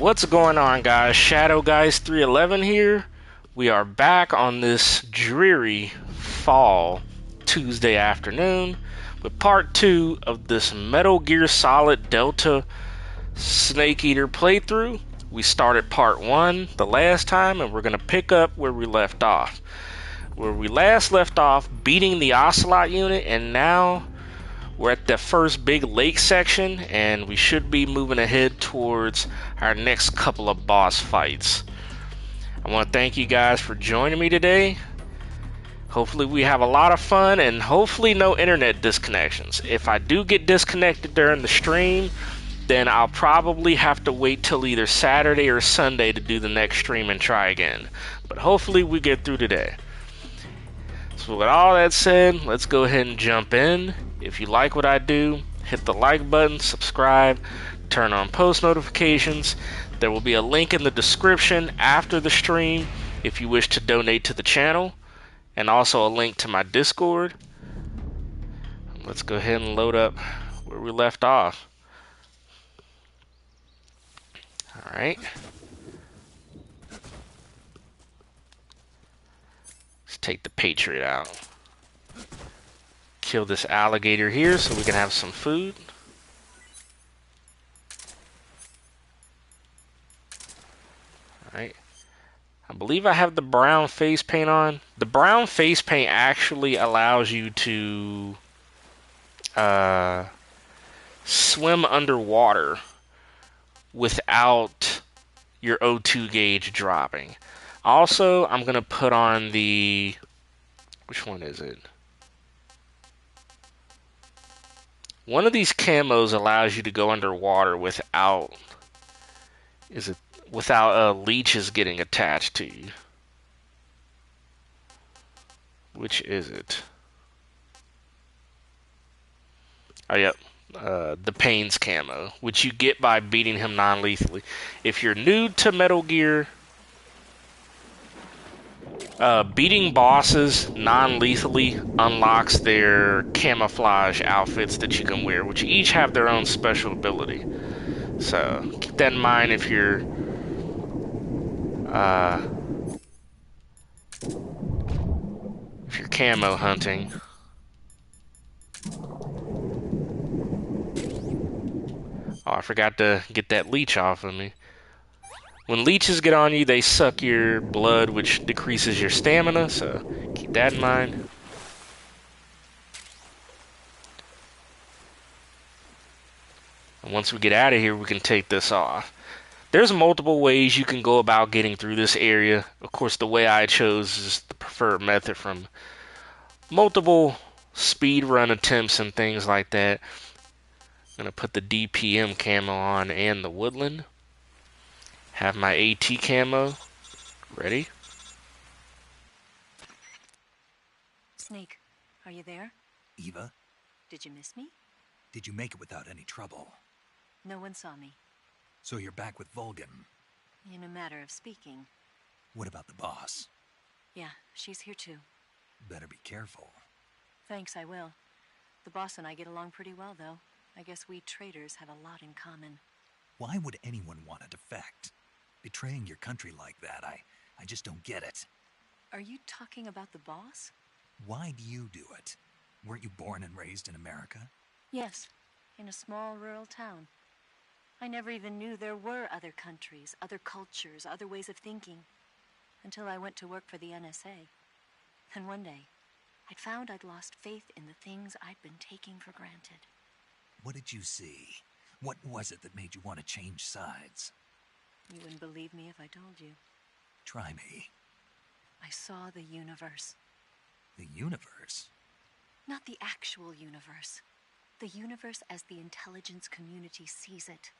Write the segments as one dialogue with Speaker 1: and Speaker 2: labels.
Speaker 1: What's going on, guys? Shadowgeist 311 here. We are back on this dreary fall Tuesday afternoon with part 2 of this Metal Gear Solid Delta Snake Eater playthrough. We started part 1 the last time, and we're going to pick up where we left off. Where we last left off, beating the Ocelot unit, and now we're at the first big lake section, and we should be moving ahead towards our next couple of boss fights. I want to thank you guys for joining me today. Hopefully we have a lot of fun and hopefully no internet disconnections. If I do get disconnected during the stream, then I'll probably have to wait till either Saturday or Sunday to do the next stream and try again. But hopefully we get through today. So with all that said, let's go ahead and jump in. If you like what I do, hit the like button, subscribe, turn on post notifications. There will be a link in the description after the stream if you wish to donate to the channel, and also a link to my Discord. Let's go ahead and load up where we left off. Alright. Let's take the Patriot out. Kill this alligator here so we can have some food. Alright. I believe I have the brown face paint on. The brown face paint actually allows you to swim underwater without your O2 gauge dropping. Also, I'm going to put on the... Which one is it? One of these camos allows you to go underwater without... without leeches getting attached to you. Which is it? Oh, yep. The Pains camo, which you get by beating him non-lethally. If you're new to Metal Gear, beating bosses non-lethally unlocks their camouflage outfits that you can wear, which each have their own special ability. So keep that in mind if you're camo hunting. Oh, I forgot to get that leech off of me. When leeches get on you, they suck your blood, which decreases your stamina, so keep that in mind. And once we get out of here, we can take this off. There's multiple ways you can go about getting through this area. Of course, the way I chose is the preferred method from multiple speedrun attempts and things like that. I'm going to put the DPM camo on and the woodland. Have my AT camo ready.
Speaker 2: Snake, are you there?
Speaker 3: Eva?
Speaker 2: Did you miss me?
Speaker 3: Did you make it without any trouble?
Speaker 2: No one saw me.
Speaker 3: So you're back with Vulcan?
Speaker 2: In a matter of speaking.
Speaker 3: What about the boss?
Speaker 2: Yeah, she's here too.
Speaker 3: Better be careful.
Speaker 2: Thanks, I will. The boss and I get along pretty well, though. I guess we traitors have a lot in common.
Speaker 3: Why would anyone want to defect? Betraying your country like that, I just don't get it.
Speaker 2: Are you talking about the boss?
Speaker 3: Why do you do it? Weren't you born and raised in America?
Speaker 2: Yes, in a small rural town. I never even knew there were other countries, other cultures, other ways of thinking. Until I went to work for the NSA. Then one day, I'd found I'd lost faith in the things I'd been taking for granted.
Speaker 3: What did you see? What was it that made you want to change sides?
Speaker 2: You wouldn't believe me if I told you.
Speaker 3: Try me.
Speaker 2: I saw the universe.
Speaker 3: The universe?
Speaker 2: Not the actual universe. The universe as the intelligence community sees it.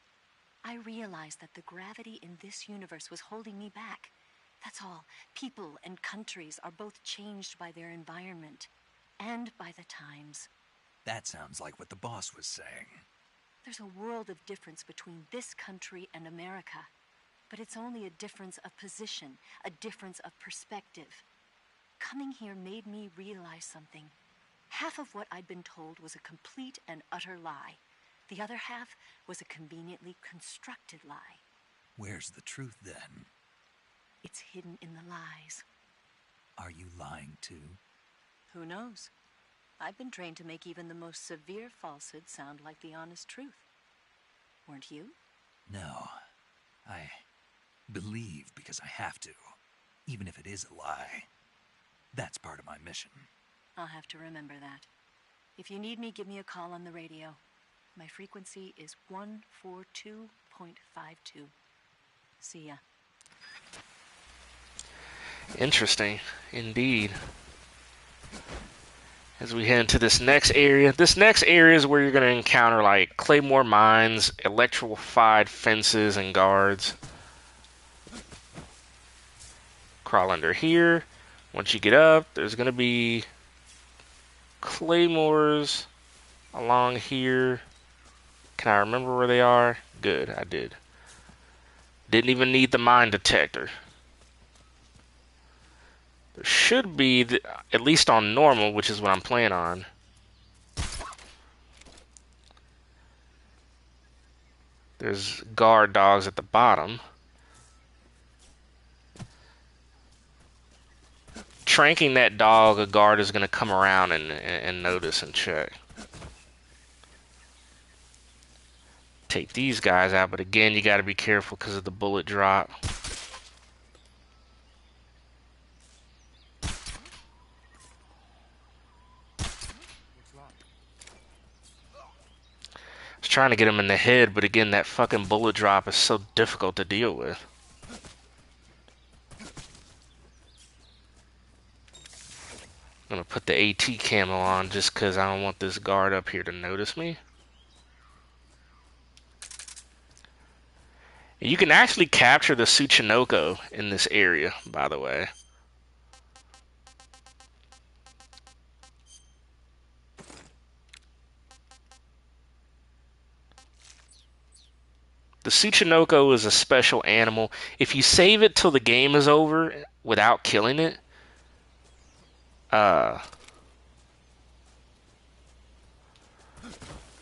Speaker 2: I realized that the gravity in this universe was holding me back. That's all. People and countries are both changed by their environment and by the times.
Speaker 3: That sounds like what the boss was saying.
Speaker 2: There's a world of difference between this country and America. But it's only a difference of position, a difference of perspective. Coming here made me realize something. Half of what I'd been told was a complete and utter lie. The other half was a conveniently constructed lie.
Speaker 3: Where's the truth, then?
Speaker 2: It's hidden in the lies.
Speaker 3: Are you lying, too?
Speaker 2: Who knows? I've been trained to make even the most severe falsehood sound like the honest truth. Weren't you?
Speaker 3: No. I believe because I have to, even if it is a lie. That's part of my mission.
Speaker 2: I'll have to remember that. If you need me, give me a call on the radio. My frequency is 142.52. See ya.
Speaker 1: Interesting, indeed. as we head into this next area. This next area is where you're going to encounter like claymore mines, electrified fences, and guards. Crawl under here. Once you get up, there's going to be claymores along here. Can I remember where they are? Good, I did. Didn't even need the mine detector. There should be, at least on normal, which is what I'm playing on. There's guard dogs at the bottom. Tranking that dog, a guard is going to come around and notice and check. Take these guys out, but again, you got to be careful because of the bullet drop. I was trying to get him in the head, but again, that fucking bullet drop is so difficult to deal with. I'm gonna put the AT camo on just because I don't want this guard up here to notice me. You can actually capture the Tsuchinoko in this area, by the way. The Tsuchinoko is a special animal. If you save it till the game is over without killing it,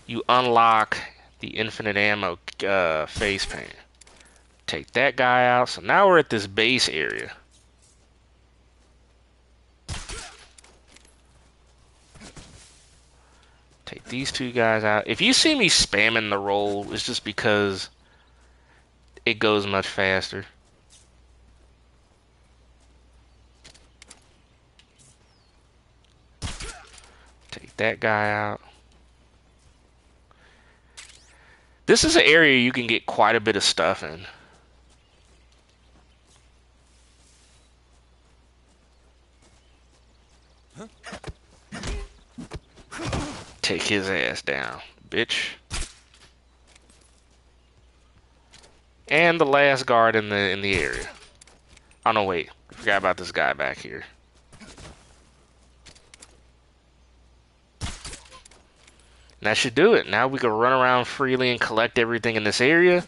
Speaker 1: you unlock the infinite ammo face paint. Take that guy out. So now we're at this base area. Take these two guys out. If you see me spamming the roll, it's just because it goes much faster. Take that guy out. This is an area you can get quite a bit of stuff in. Take his ass down, bitch. And the last guard in the area. Oh no, wait. Forgot about this guy back here. And that should do it. Now we can run around freely and collect everything in this area,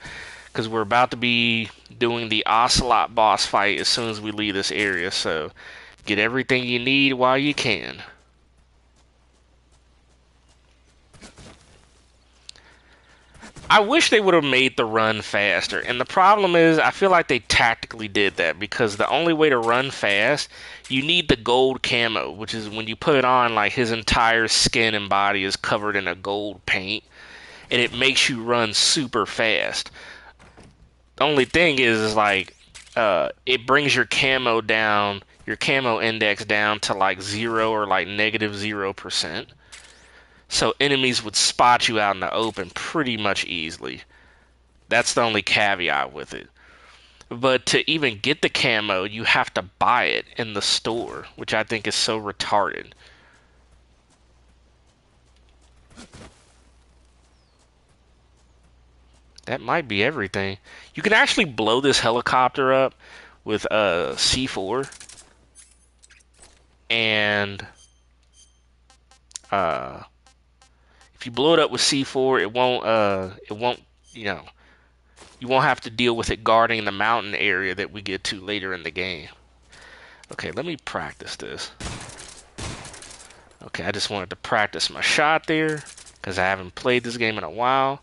Speaker 1: because we're about to be doing the Ocelot boss fight as soon as we leave this area. So get everything you need while you can. I wish they would have made the run faster. And the problem is, I feel like they tactically did that, because the only way to run fast, you need the gold camo, which is when you put it on, like his entire skin and body is covered in a gold paint, and it makes you run super fast. The only thing is like, it brings your camo down, your camo index down to like 0 or like negative 0%. So enemies would spot you out in the open pretty much easily. That's the only caveat with it. But to even get the camo, you have to buy it in the store, which I think is so retarded. That might be everything. You can actually blow this helicopter up with C4. And if you blow it up with C4, it won't, you won't have to deal with it guarding the mountain area that we get to later in the game. Okay, let me practice this. Okay, I just wanted to practice my shot there, because I haven't played this game in a while.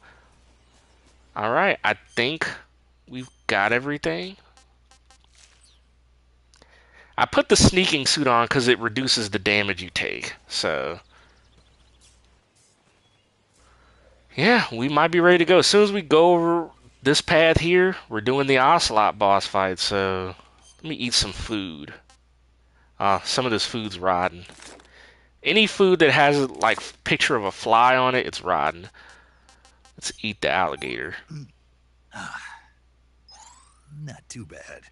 Speaker 1: Alright, I think we've got everything. I put the sneaking suit on because it reduces the damage you take, so... yeah, we might be ready to go. As soon as we go over this path here, we're doing the Ocelot boss fight, so let me eat some food. Some of this food's rotten. Any food that has a like picture of a fly on it, it's rotten. Let's eat the alligator.
Speaker 3: Not too bad.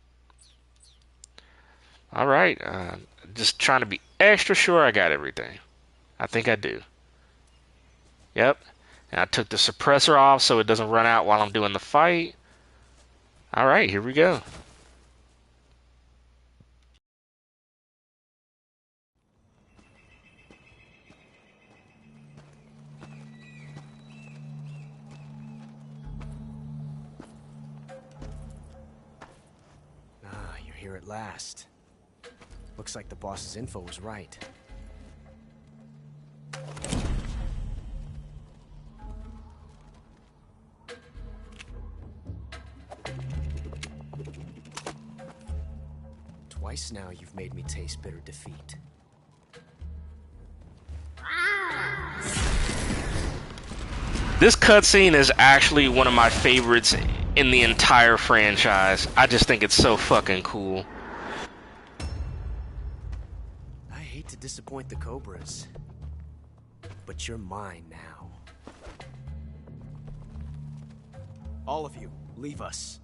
Speaker 1: Alright, just trying to be extra sure I got everything. I think I do. Yep. And I took the suppressor off so it doesn't run out while I'm doing the fight. Alright, here we go.
Speaker 4: Ah, you're here at last. Looks like the boss's info was right. Twice now you've made me taste bitter defeat.
Speaker 1: This cutscene is actually one of my favorites in the entire franchise. I just think it's so fucking cool.
Speaker 4: I hate to disappoint the Cobras, but you're mine now. All of you, leave us.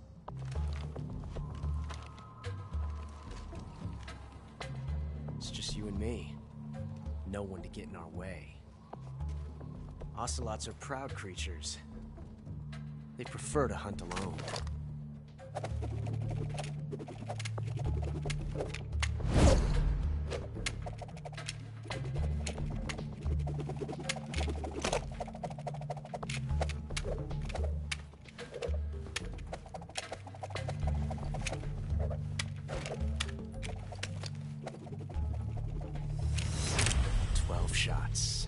Speaker 4: It's just you and me. No one to get in our way. Ocelots are proud creatures. They prefer to hunt alone. Shots.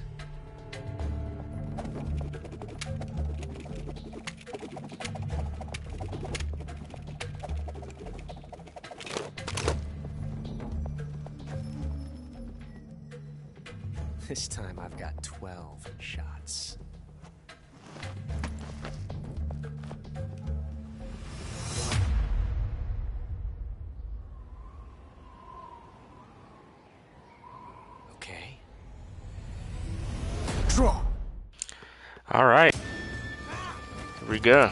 Speaker 4: This time I've got 12 shots. Okay. Draw.
Speaker 1: All right, here we go.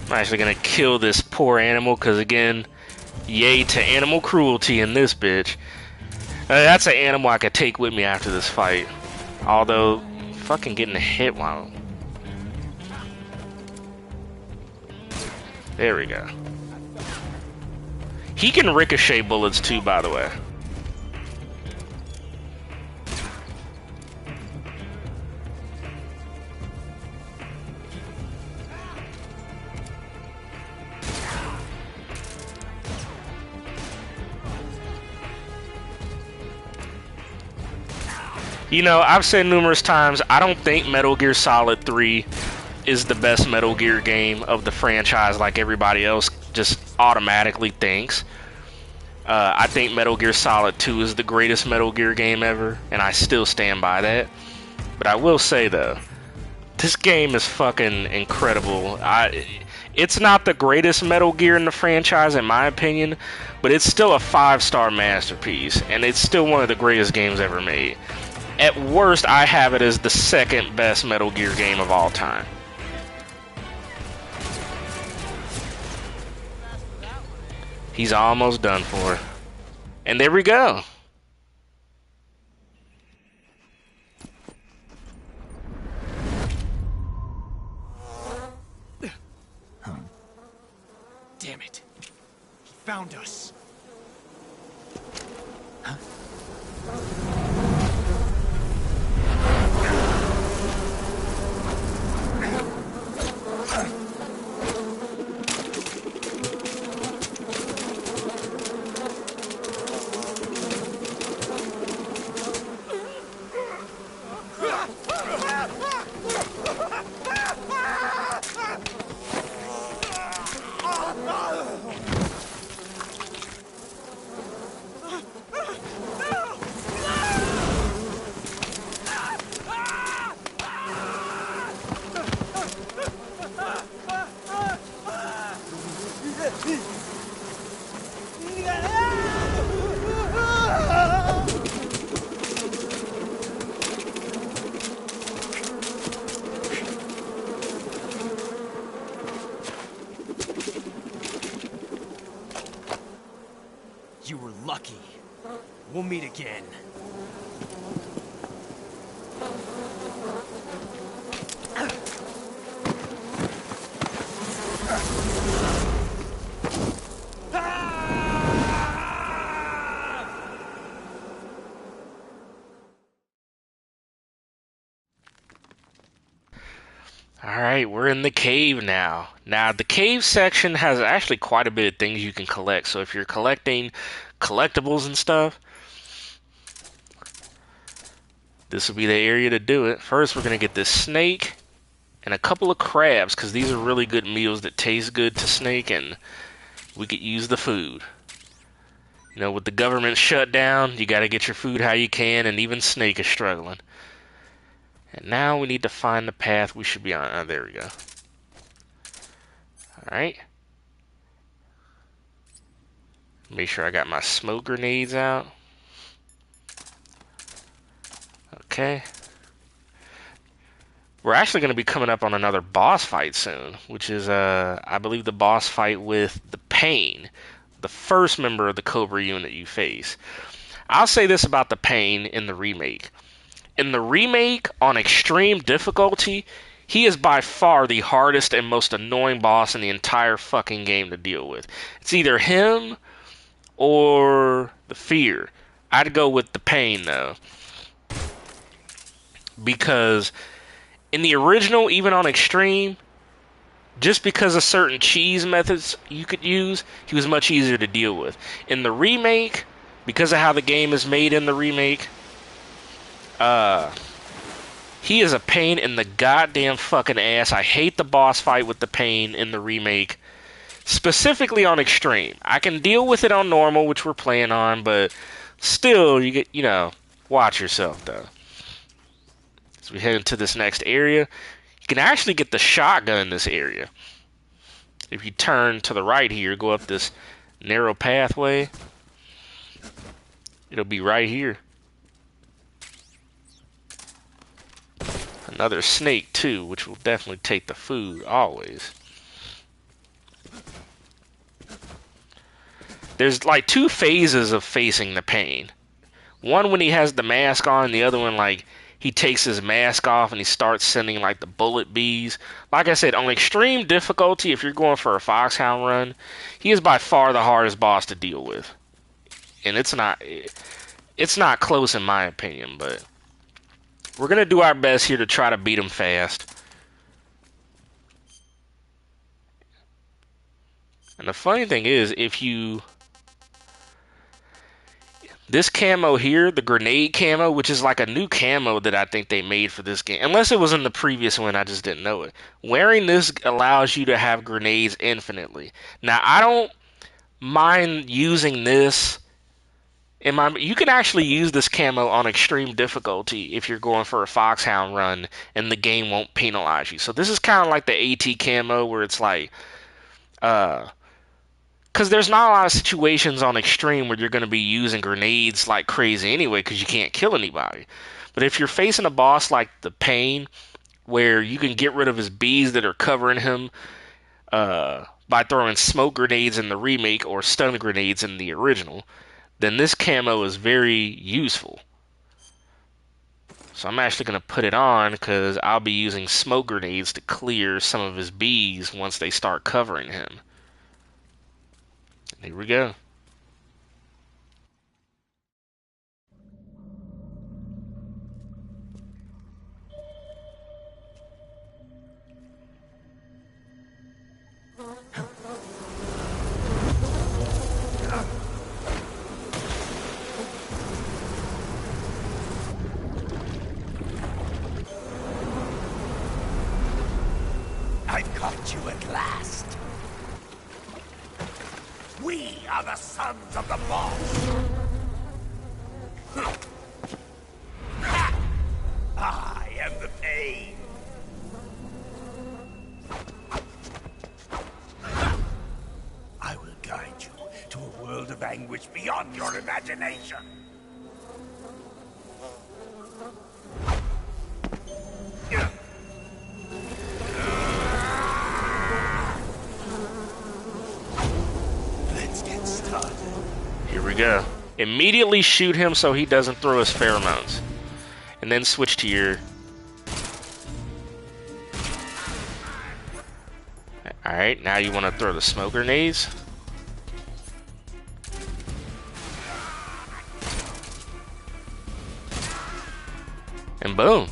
Speaker 1: I'm actually gonna kill this poor animal because, again, yay to animal cruelty in this bitch. That's an animal I could take with me after this fight. Although, fucking getting hit while... There we go. He can ricochet bullets too, by the way. You know, I've said numerous times, I don't think Metal Gear Solid 3 is the best Metal Gear game of the franchise like everybody else just automatically thinks. I think Metal Gear Solid 2 is the greatest Metal Gear game ever, and I still stand by that. But I will say, though, this game is fucking incredible. It's not the greatest Metal Gear in the franchise, in my opinion, but it's still a 5-star masterpiece, and it's still one of the greatest games ever made. At worst, I have it as the second best Metal Gear game of all time. He's almost done for. And there we go.
Speaker 4: Damn it. He found us. meet again.
Speaker 1: Alright, we're in the cave now. Now, the cave section has actually quite a bit of things you can collect. So if you're collecting collectibles and stuff, this will be the area to do it. First, we're going to get this snake and a couple of crabs, because these are really good meals that taste good to snake, and we could use the food. You know, with the government shut down, you got to get your food how you can, and even snake is struggling. And now we need to find the path we should be on. Oh, there we go. Alright. Make sure I got my smoke grenades out. Okay. We're actually going to be coming up on another boss fight soon, which is, I believe, the boss fight with the Pain, the first member of the Cobra unit you face. I'll say this about the Pain in the remake. In the remake, on extreme difficulty, he is by far the hardest and most annoying boss in the entire fucking game to deal with. It's either him or the Fear. I'd go with the Pain, though. Because in the original, even on extreme, just because of certain cheese methods you could use, he was much easier to deal with. In the remake, because of how the game is made in the remake, he is a pain in the goddamn fucking ass. I hate the boss fight with the Pain in the remake, specifically on extreme. I can deal with it on normal, which we're playing on, but still, watch yourself, though. So we head into this next area. You can actually get the shotgun in this area. If you turn to the right here, go up this narrow pathway, it'll be right here. Another snake, too, which will definitely take the food, always. There's like two phases of facing the Pain. One when he has the mask on, the other one, like, he takes his mask off and he starts sending, like, the bullet bees. Like I said, on extreme difficulty, if you're going for a Foxhound run, he is by far the hardest boss to deal with. And it's not close in my opinion, but we're going to do our best here to try to beat him fast. And the funny thing is, this camo here, the grenade camo, which is like a new camo that I think they made for this game. Unless it was in the previous one, I just didn't know it. Wearing this allows you to have grenades infinitely. Now, I don't mind using this. You can actually use this camo on extreme difficulty if you're going for a Foxhound run and the game won't penalize you. So this is kind of like the AT camo where it's like, because there's not a lot of situations on extreme where you're going to be using grenades like crazy anyway because you can't kill anybody. But if you're facing a boss like the Pain, where you can get rid of his bees that are covering him by throwing smoke grenades in the remake or stun grenades in the original, then this camo is very useful. So I'm actually going to put it on because I'll be using smoke grenades to clear some of his bees once they start covering him. Here we go.
Speaker 5: I've caught you at last. We are the sons of the boss. I am the Pain. I will guide you to a world of anguish beyond your imagination. Let's get started.
Speaker 1: Here we go. Immediately shoot him so he doesn't throw his pheromones. And then switch to your... Alright, now you want to throw the smoke grenades. And boom.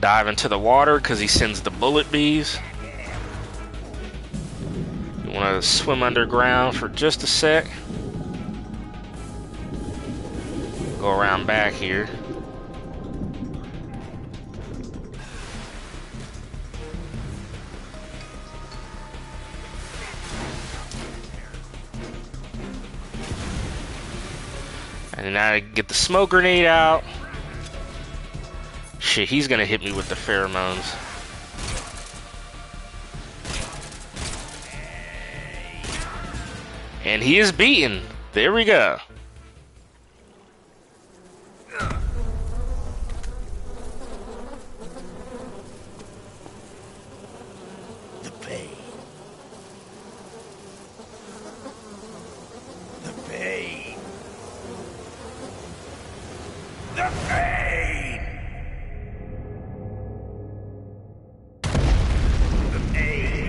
Speaker 1: Dive into the water because he sends the bullet bees. You want to swim underground for just a sec. Go around back here. And now I get the smoke grenade out. Shit, he's gonna hit me with the pheromones. And he is beaten. There we go.
Speaker 5: The pain. The pain. The pain. The pain.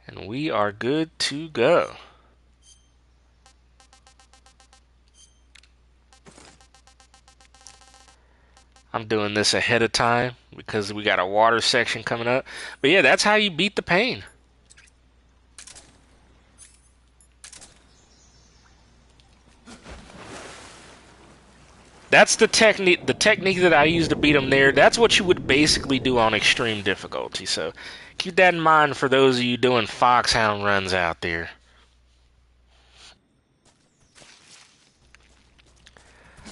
Speaker 1: And we are good to go. I'm doing this ahead of time because we got a water section coming up. But yeah, that's how you beat the pain. That's the technique that I use to beat them there. That's what you would basically do on extreme difficulty. So keep that in mind for those of you doing Foxhound runs out there.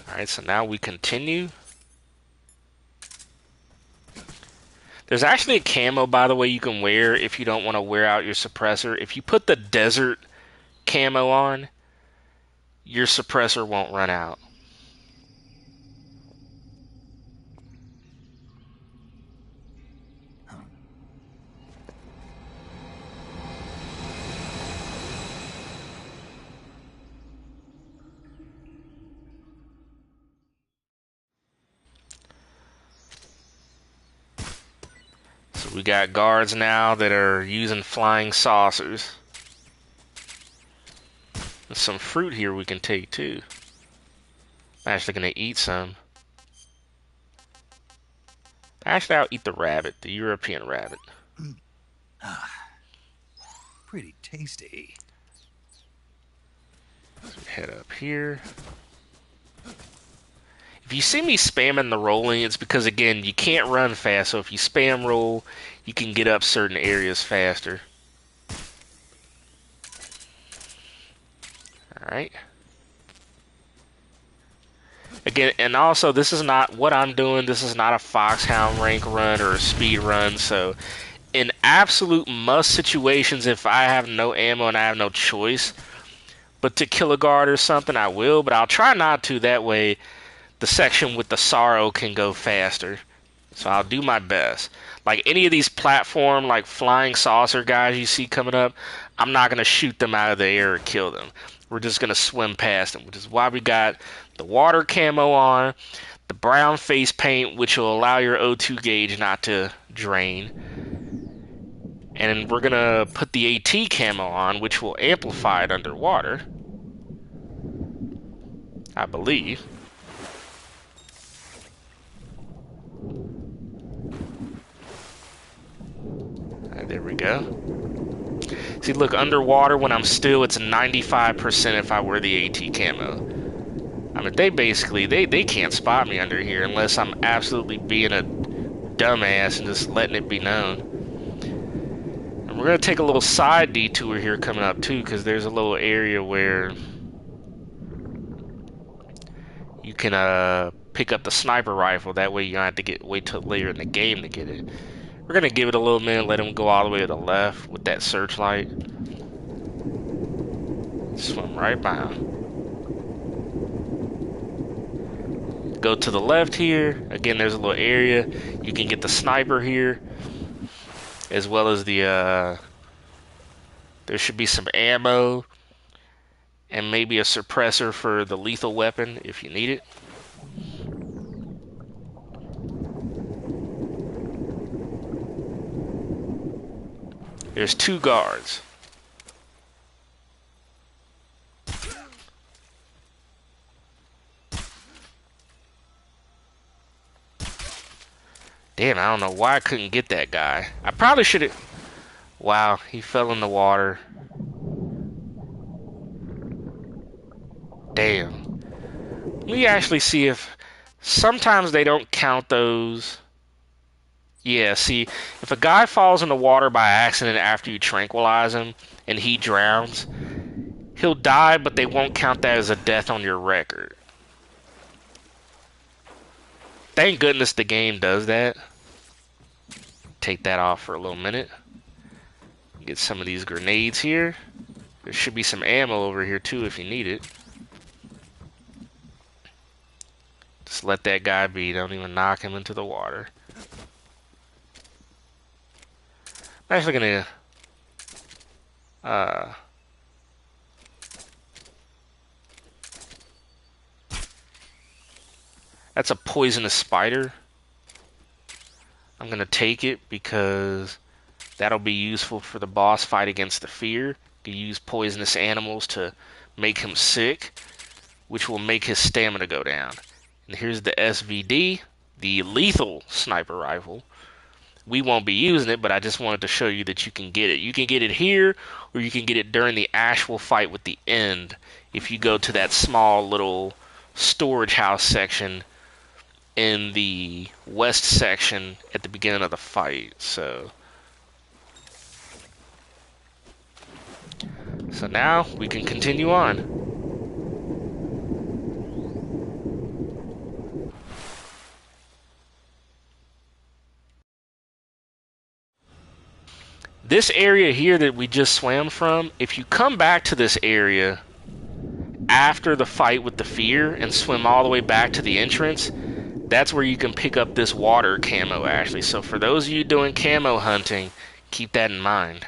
Speaker 1: Alright, so now we continue. There's actually a camo, by the way, you can wear if you don't want to wear out your suppressor. If you put the desert camo on, your suppressor won't run out. So we got guards now that are using flying saucers. There's some fruit here we can take too. I'm actually gonna eat some. Actually, I'll eat the rabbit, the European rabbit.
Speaker 3: Pretty tasty.
Speaker 1: So we head up here. If you see me spamming the rolling, it's because, again, you can't run fast. So if you spam roll, you can get up certain areas faster. Alright. Again, and also, this is not what I'm doing. This is not a Foxhound rank run or a speed run. So in absolute must situations, if I have no ammo and I have no choice but to kill a guard or something, I will. But I'll try not to. That way the section with the sorrow can go faster. So I'll do my best. Like any of these platform, like flying saucer guys you see coming up, I'm not going to shoot them out of the air or kill them. We're just going to swim past them, which is why we got the water camo on, the brown face paint, which will allow your O2 gauge not to drain. And we're going to put the AT camo on, which will amplify it underwater, I believe. There we go. See, look, underwater when I'm still, it's 95% if I wear the AT camo. I it. They basically, they can't spot me under here unless I'm absolutely being a dumbass and just letting it be known. And we're going to take a little side detour here coming up too, because there's a little area where you can pick up the sniper rifle. That way you don't have to wait till later in the game to get it. We're going to give it a little minute, let him go all the way to the left with that searchlight. Swim right by him. Go to the left here. Again, there's a little area. You can get the sniper here, as well as the, there should be some ammo, and maybe a suppressor for the lethal weapon if you need it. There's 2 guards. Damn, I don't know why I couldn't get that guy. I probably should have... Wow, he fell in the water. Damn. Let me actually see if... Sometimes they don't count those. Yeah, see, if a guy falls in the water by accident after you tranquilize him and he drowns, he'll die, but they won't count that as a death on your record. Thank goodness the game does that. Take that off for a little minute. Get some of these grenades here. There should be some ammo over here too if you need it. Just let that guy be. Don't even knock him into the water. I'm actually gonna that's a poisonous spider. I'm gonna take it because that'll be useful for the boss fight against the fear. You use poisonous animals to make him sick, which will make his stamina go down. And here's the SVD, the lethal sniper rifle. We won't be using it, but I just wanted to show you that you can get it. You can get it here, or you can get it during the actual fight with the end if you go to that small little storage house section in the west section at the beginning of the fight. So now we can continue on. This area here that we just swam from, if you come back to this area after the fight with the fear and swim all the way back to the entrance, that's where you can pick up this water camo, actually. So for those of you doing camo hunting, keep that in mind.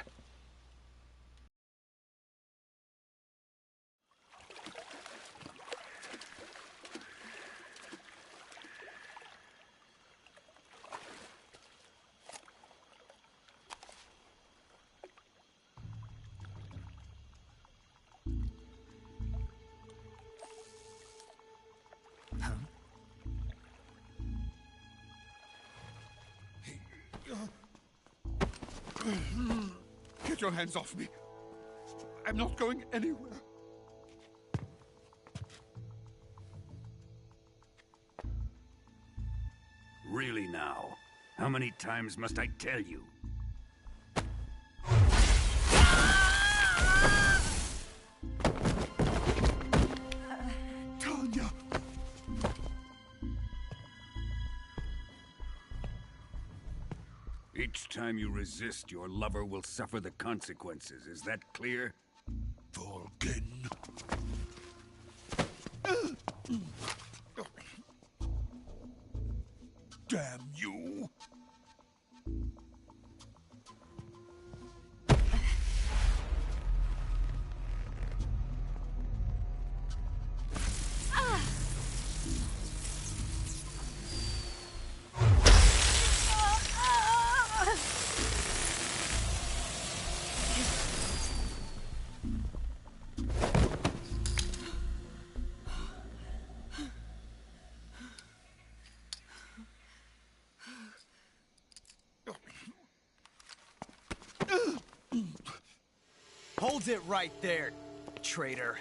Speaker 5: Get your hands off me. I'm not going anywhere.
Speaker 6: Really now? How many times must I tell you?
Speaker 5: Tanya!
Speaker 6: Each time you resist, your lover will suffer the consequences. Is that clear?
Speaker 5: Vulcan. Damn you!
Speaker 4: Hold it right there, traitor.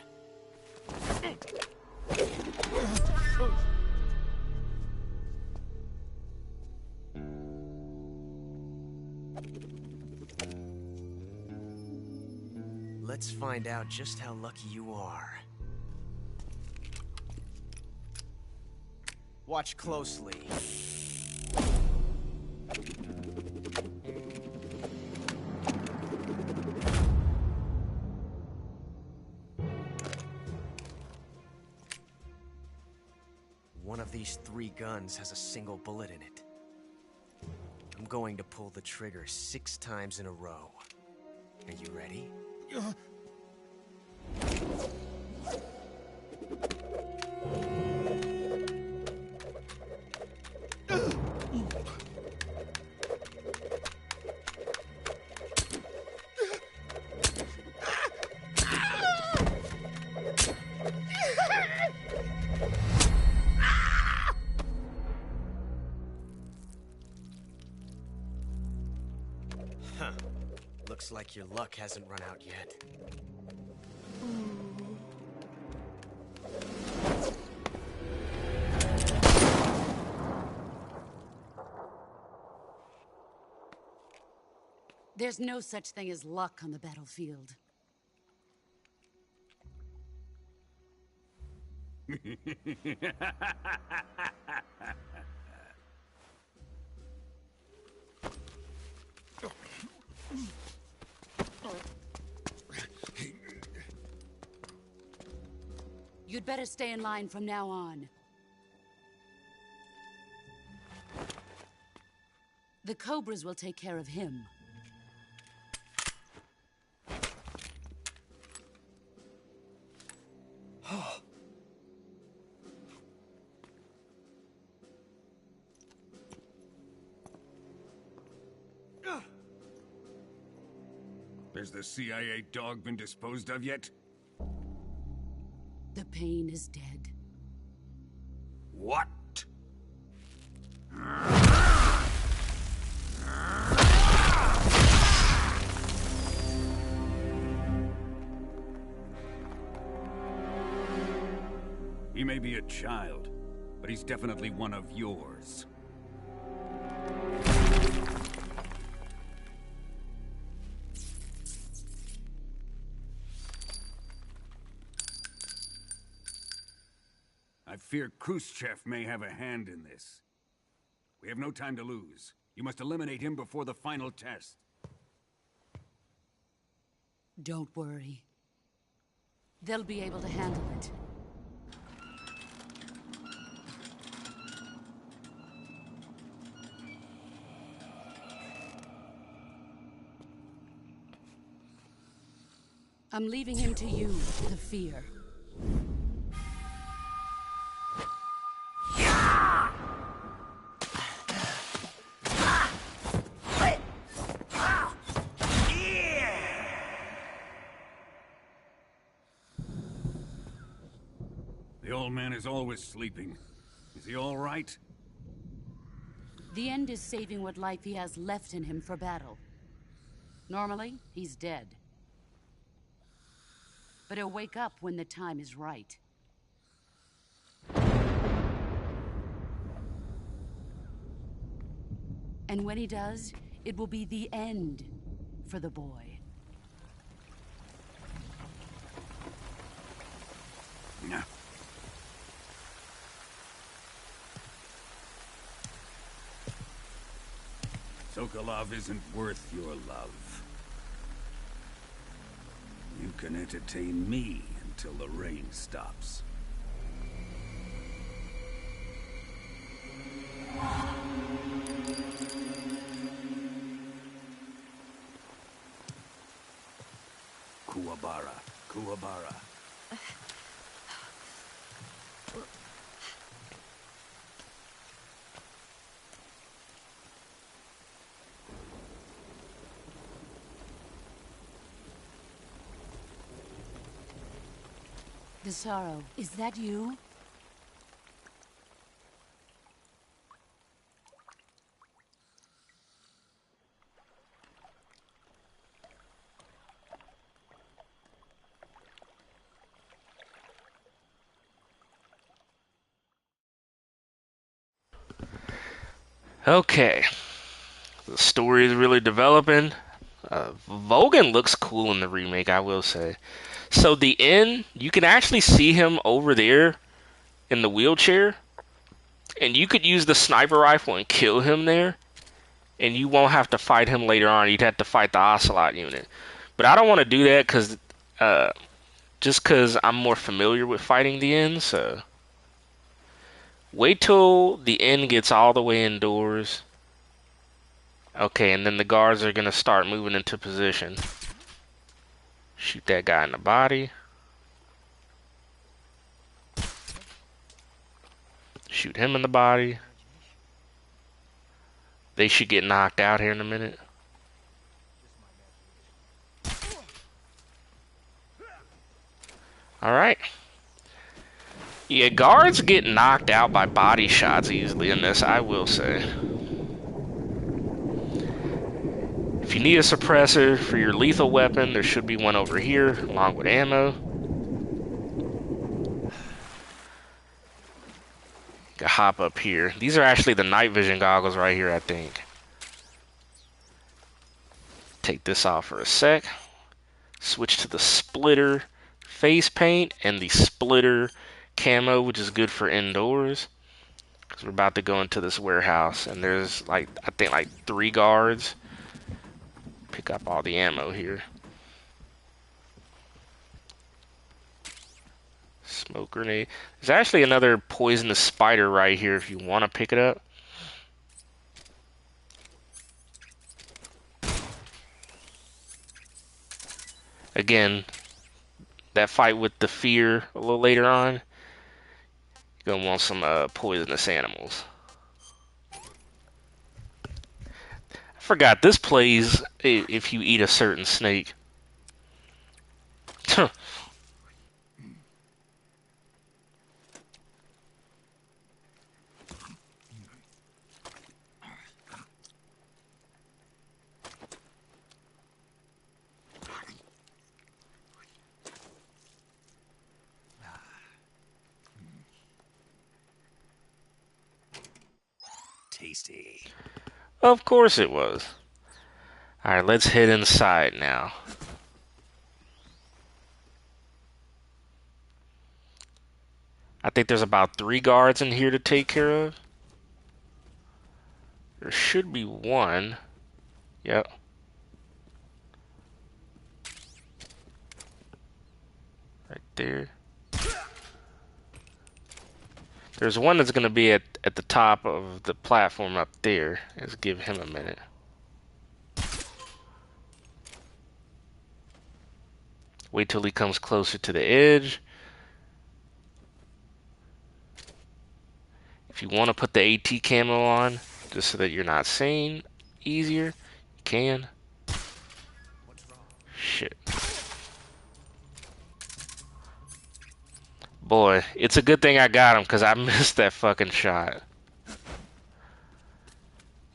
Speaker 4: Let's find out just how lucky you are. Watch closely. One of these 3 guns has a single bullet in it. I'm going to pull the trigger 6 times in a row. Are you ready? Huh. Looks like your luck hasn't run out yet.
Speaker 7: There's no such thing as luck on the battlefield. You'd better stay in line from now on. The Cobras will take care of him.
Speaker 6: Has the CIA dog been disposed of yet?
Speaker 7: The pain is dead.
Speaker 6: What? He may be a child, but he's definitely one of yours. I fear Khrushchev may have a hand in this. We have no time to lose. You must eliminate him before the final test.
Speaker 7: Don't worry. They'll be able to handle it. I'm leaving him to you, the fear.
Speaker 6: The old man is always sleeping. Is he all right?
Speaker 7: The end is saving what life he has left in him for battle. Normally, he's dead. But he'll wake up when the time is right. And when he does, it will be the end for the boy.
Speaker 6: No. Sokolov isn't worth your love. You can entertain me until the rain stops. Kuwabara, Kuwabara.
Speaker 7: The sorrow, is that you?
Speaker 1: Okay. The story is really developing. Vogan looks cool in the remake, I will say. So the end, you can actually see him over there in the wheelchair, and you could use the sniper rifle and kill him there, and you won't have to fight him later on. You'd have to fight the Ocelot unit. But I don't want to do that just because I'm more familiar with fighting the end, so wait till the end gets all the way indoors. Okay, and then the guards are going to start moving into position. Shoot that guy in the body. Shoot him in the body. They should get knocked out here in a minute. Alright. Yeah, guards get knocked out by body shots easily in this, I will say. If you need a suppressor for your lethal weapon, there should be one over here, along with ammo. You can hop up here. These are actually the night vision goggles right here, I think. Take this off for a sec. Switch to the splitter face paint and the splitter camo, which is good for indoors. Because we're about to go into this warehouse, and there's I think 3 guards. Pick up all the ammo here. Smoke grenade. There's actually another poisonous spider right here if you want to pick it up. Again, that fight with the fear a little later on, you're going to want some poisonous animals. I forgot, this plays if you eat a certain snake.
Speaker 3: Tasty.
Speaker 1: Of course it was. Alright, let's head inside now. I think there's about 3 guards in here to take care of. There should be one. Yep. Right there. There's one that's going to be at the top of the platform up there. Let's give him a minute. Wait till he comes closer to the edge. If you want to put the AT camo on, just so that you're not seen easier, you can. Shit. Boy, it's a good thing I got him because I missed that fucking shot.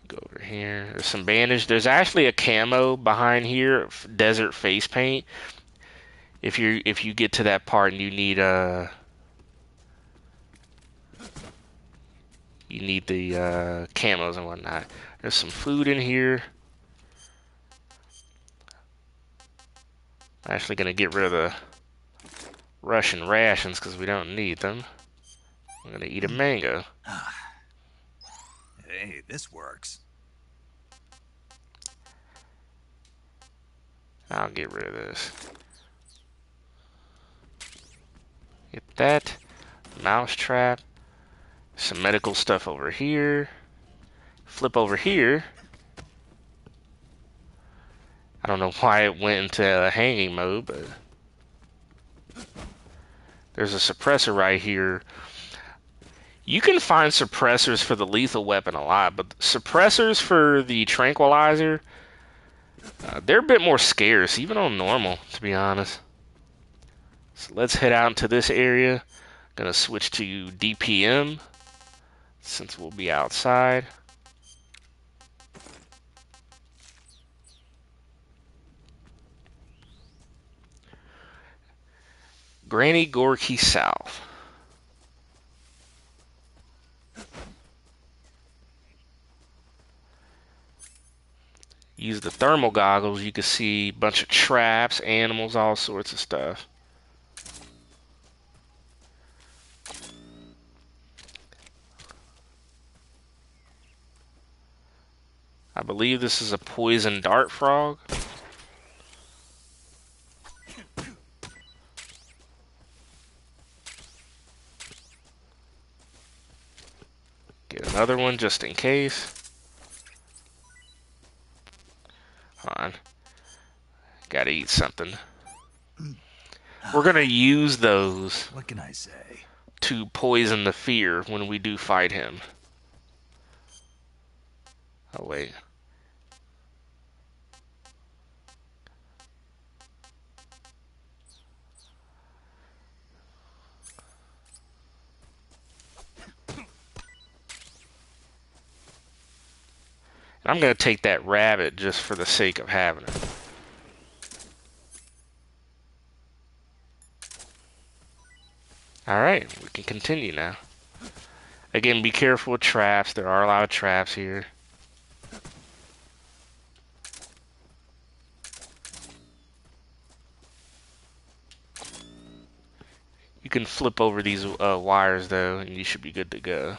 Speaker 1: Go over here. There's some bandage. There's actually a camo behind here, desert face paint. If you get to that part and you need the camos and whatnot. There's some food in here. I'm actually gonna get rid of the Russian rations because we don't need them. I'm gonna eat a mango.
Speaker 3: Hey, this works.
Speaker 1: I'll get rid of this. Get that. Mouse trap. Some medical stuff over here. Flip over here. I don't know why it went into hanging mode, but there's a suppressor right here. You can find suppressors for the lethal weapon a lot, but suppressors for the tranquilizer, they're a bit more scarce, even on normal, to be honest. So let's head out into this area. Gonna switch to DPM, since we'll be outside. Granny Gorky South. use the thermal goggles, you can see a bunch of traps, animals, all sorts of stuff. I believe this is a poison dart frog. Get another one just in case. Hold on. Gotta eat something. We're gonna use those.
Speaker 3: What can I say?
Speaker 1: To poison the fear when we do fight him. Oh, wait. I'm going to take that rabbit just for the sake of having it. Alright, we can continue now. Again, be careful with traps. There are a lot of traps here. You can flip over these wires, though, and you should be good to go.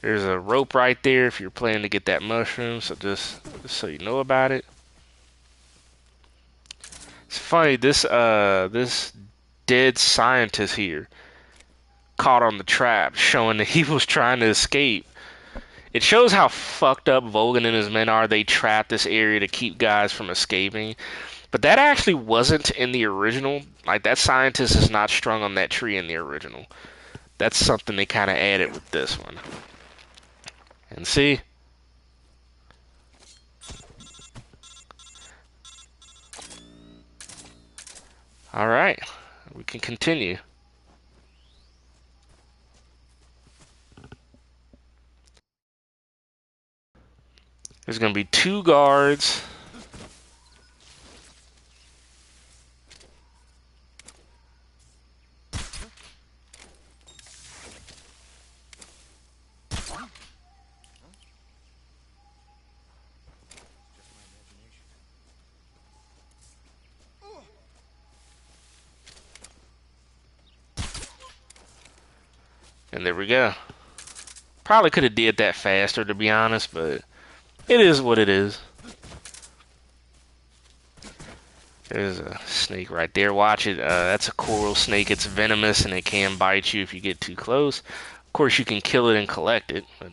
Speaker 1: There's a rope right there if you're planning to get that mushroom, so just so you know about it. It's funny, this dead scientist here caught on the trap, showing that he was trying to escape. It shows how fucked up Vogan and his men are. They trapped this area to keep guys from escaping. But that actually wasn't in the original. Like, that scientist is not strung on that tree in the original. That's something they kind of added with this one. And see? Alright. We can continue. There's going to be 2 guards. And there we go. Probably could have did that faster, to be honest, but it is what it is. There's a snake right there. Watch it. That's a coral snake. It's venomous, and it can bite you if you get too close. Of course, you can kill it and collect it. But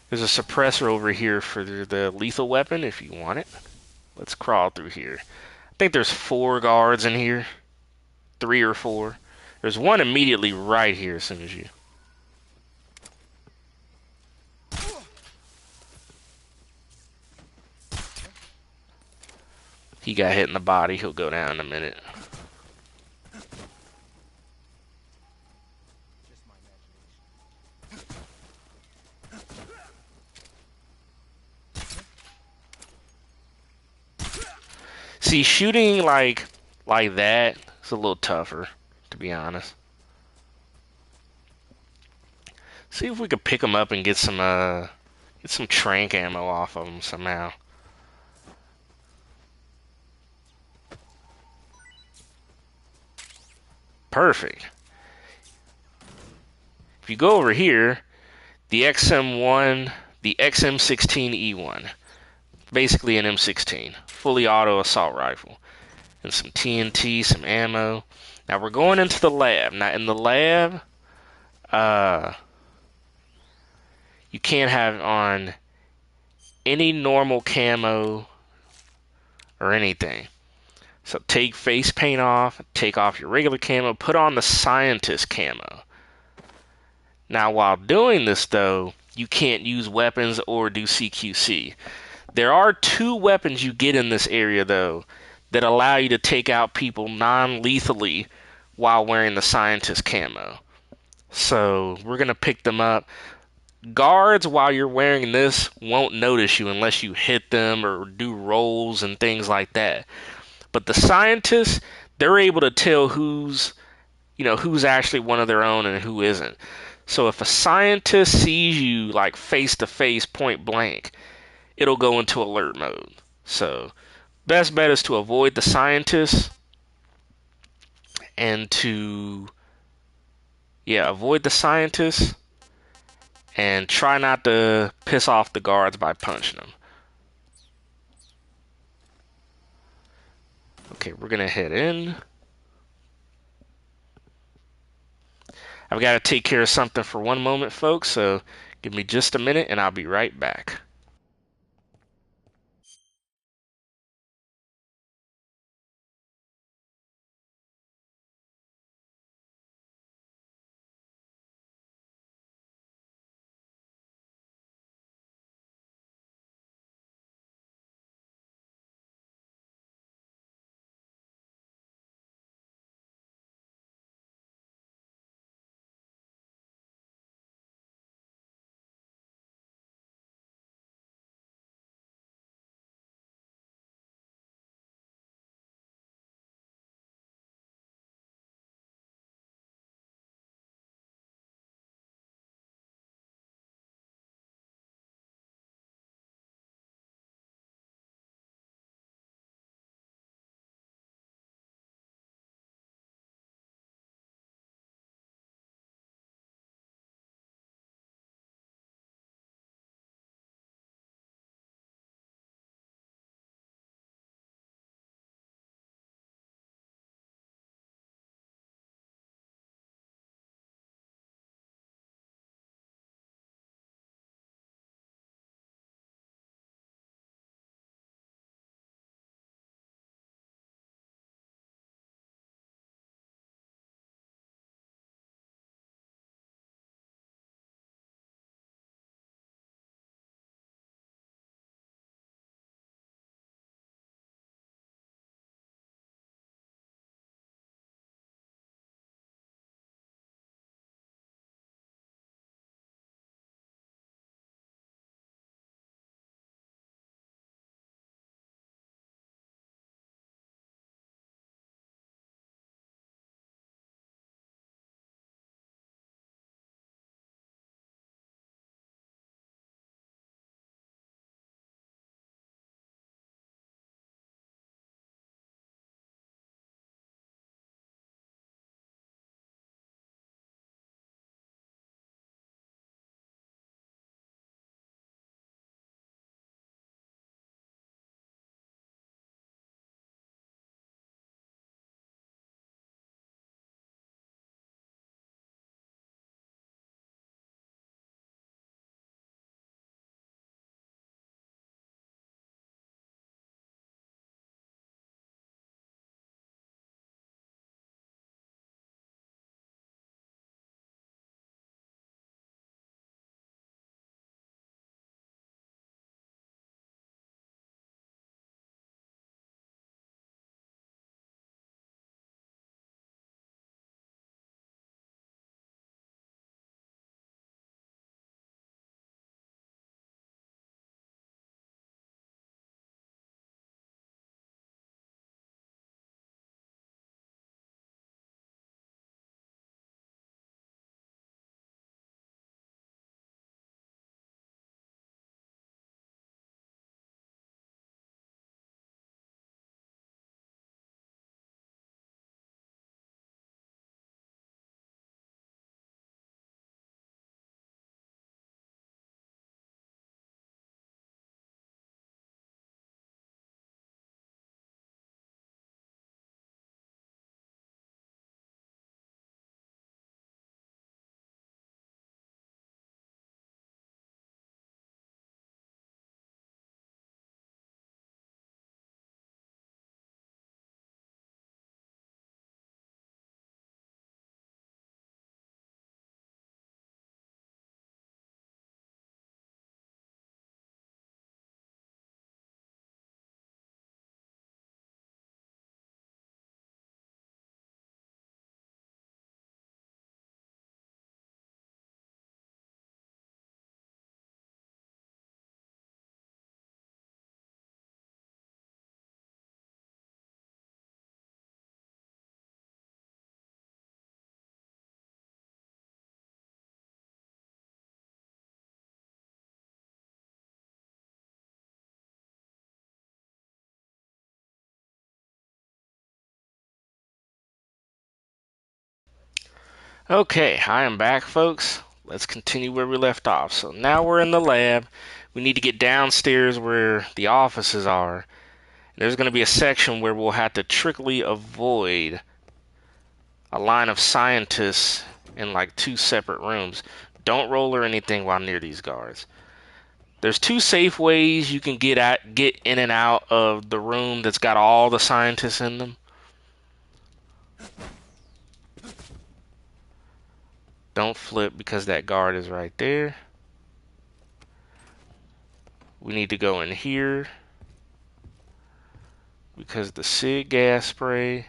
Speaker 1: there's a suppressor over here for the lethal weapon if you want it. Let's crawl through here. I think there's 4 guards in here. 3 or 4. There's one immediately right here as soon as you... He got hit in the body. He'll go down in a minute. See, shooting like that is a little tougher, to be honest. See if we could pick them up and get some trank ammo off of them somehow. Perfect. If you go over here, the XM1, the XM16E1, basically an M16, fully auto assault rifle, and some TNT, some ammo. Now we're going into the lab. Now in the lab, you can't have on any normal camo or anything. So take face paint off, take off your regular camo, put on the scientist camo. Now while doing this though, you can't use weapons or do CQC. There are 2 weapons you get in this area though that allow you to take out people non-lethally while wearing the scientist camo. So we're going to pick them up. Guards, while you're wearing this, won't notice you unless you hit them or do rolls and things like that. But the scientists, they're able to tell who's actually one of their own and who isn't. So if a scientist sees you like face to face, point blank, it'll go into alert mode. So best bet is to avoid the scientists and to avoid the scientists and try not to piss off the guards by punching them. Okay, we're gonna head in. I've got to take care of something for one moment, folks, so give me just a minute and I'll be right back. Okay, I am back, folks. Let's continue where we left off. So now we're in the lab. We need to get downstairs where the offices are. There's going to be a section where we'll have to trickyly avoid a line of scientists in like two separate rooms. Don't roll or anything while near these guards. There's two safe ways you can get in and out of the room that's got all the scientists in them. Don't flip because that guard is right there. We need to go in here because the SIG gas spray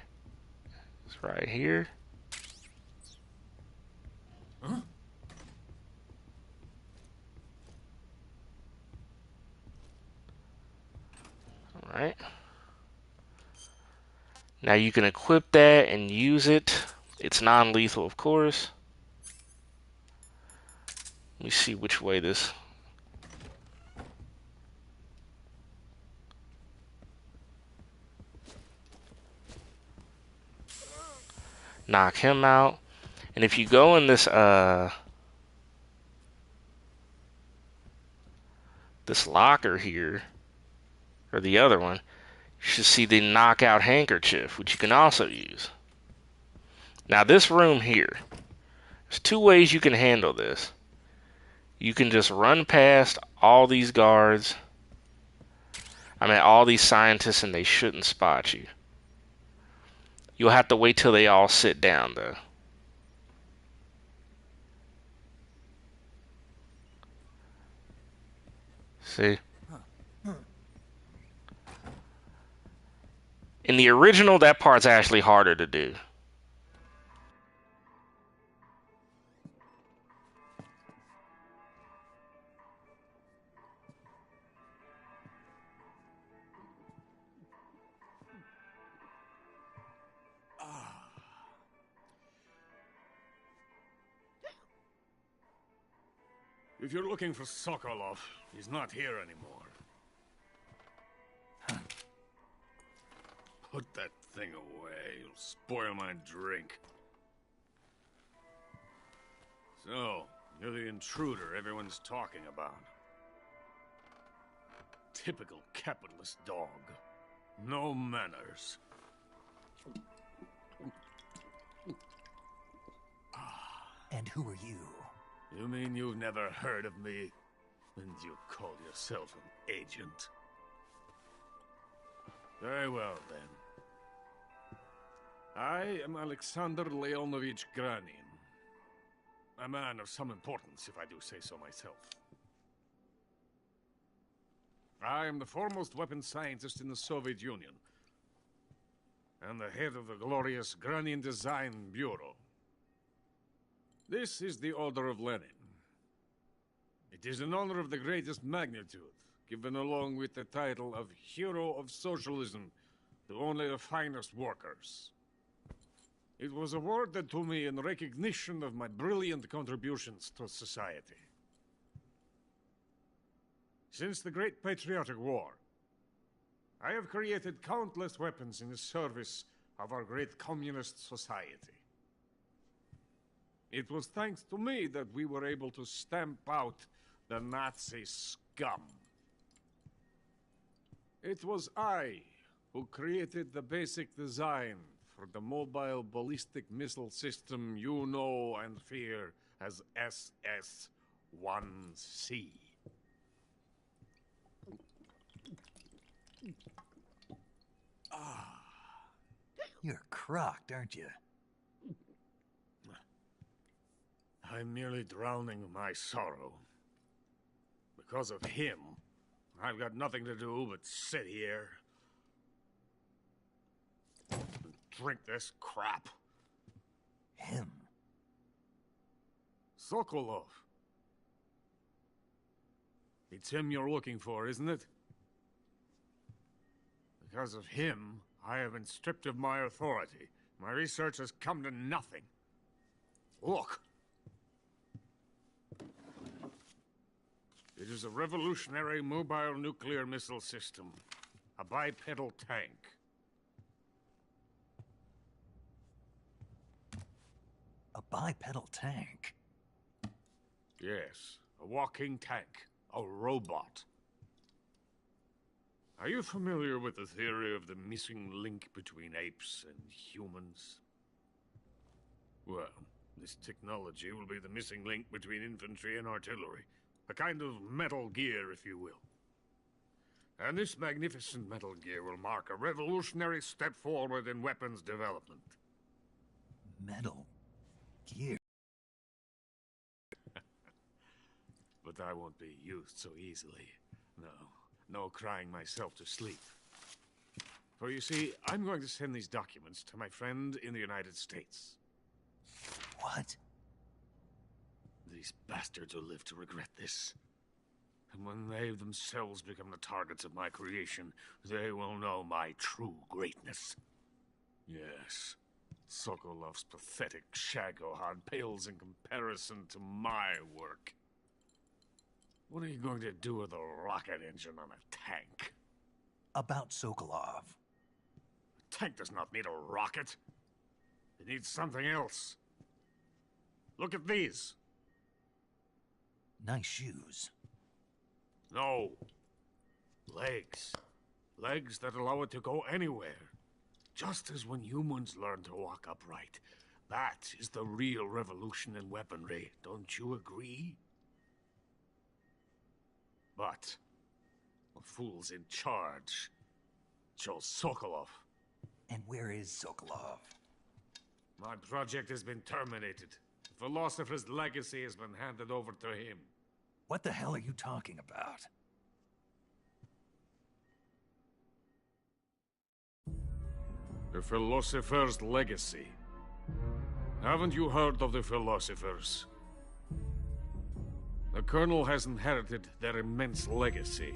Speaker 1: is right here.
Speaker 3: Huh?
Speaker 1: Alright. Now you can equip that and use it. It's non-lethal, of course. Let me see which way this... Knock him out. And if you go in this this locker here, or the other one, you should see the knockout handkerchief, which you can also use. Now this room here, there's two ways you can handle this. You can just run past all these guards, all these scientists, and they shouldn't spot you. You'll have to wait till they all sit down, though. See? In the original, that part's actually harder to do.
Speaker 6: If you're looking for Sokolov, he's not here anymore. Put that thing away. You'll spoil my drink. So, you're the intruder everyone's talking about. Typical capitalist dog. No manners.
Speaker 3: And who are you?
Speaker 6: You mean you've never heard of me? And you call yourself an agent? Very well, then. I am Alexander Leonovich Granin. A man of some importance, if I do say so myself. I am the foremost weapons scientist in the Soviet Union, and the head of the glorious Granin Design Bureau. This is the Order of Lenin. It is an honor of the greatest magnitude, given along with the title of Hero of Socialism to only the finest workers. It was awarded to me in recognition of my brilliant contributions to society. Since the Great Patriotic War, I have created countless weapons in the service of our great communist society. It was thanks to me that we were able to stamp out the Nazi scum. It was I who created the basic design for the mobile ballistic missile system you know and fear as SS-1C.
Speaker 3: You're crocked, aren't you?
Speaker 6: I'm merely drowning my sorrow. Because of him, I've got nothing to do but sit here and drink this crap.
Speaker 3: Him?
Speaker 6: Sokolov. It's him you're looking for, isn't it? Because of him, I have been stripped of my authority. My research has come to nothing. Look. It is a revolutionary mobile nuclear missile system. A bipedal tank.
Speaker 3: A bipedal tank?
Speaker 6: Yes, a walking tank. A robot. Are you familiar with the theory of the missing link between apes and humans? Well, this technology will be the missing link between infantry and artillery. A kind of Metal Gear, if you will. And this magnificent Metal Gear will mark a revolutionary step forward in weapons development.
Speaker 3: Metal Gear?
Speaker 6: But I won't be used so easily. No crying myself to sleep. For you see, I'm going to send these documents to my friend in the United States.
Speaker 3: What?
Speaker 6: These bastards will live to regret this. And when they themselves become the targets of my creation, they will know my true greatness. Yes, Sokolov's pathetic Shagohod pales in comparison to my work. What are you going to do with a rocket engine on a tank?
Speaker 3: About Sokolov.
Speaker 6: A tank does not need a rocket. It needs something else. Look at these.
Speaker 3: Nice shoes.
Speaker 6: No. Legs. Legs that allow it to go anywhere. Just as when humans learn to walk upright. That is the real revolution in weaponry. Don't you agree? But the fool's in charge. Joe Sokolov.
Speaker 3: And where is Sokolov?
Speaker 6: My project has been terminated. The philosopher's legacy has been handed over to him.
Speaker 3: What the hell are you talking about?
Speaker 6: The philosopher's legacy. Haven't you heard of the philosophers? The Colonel has inherited their immense legacy.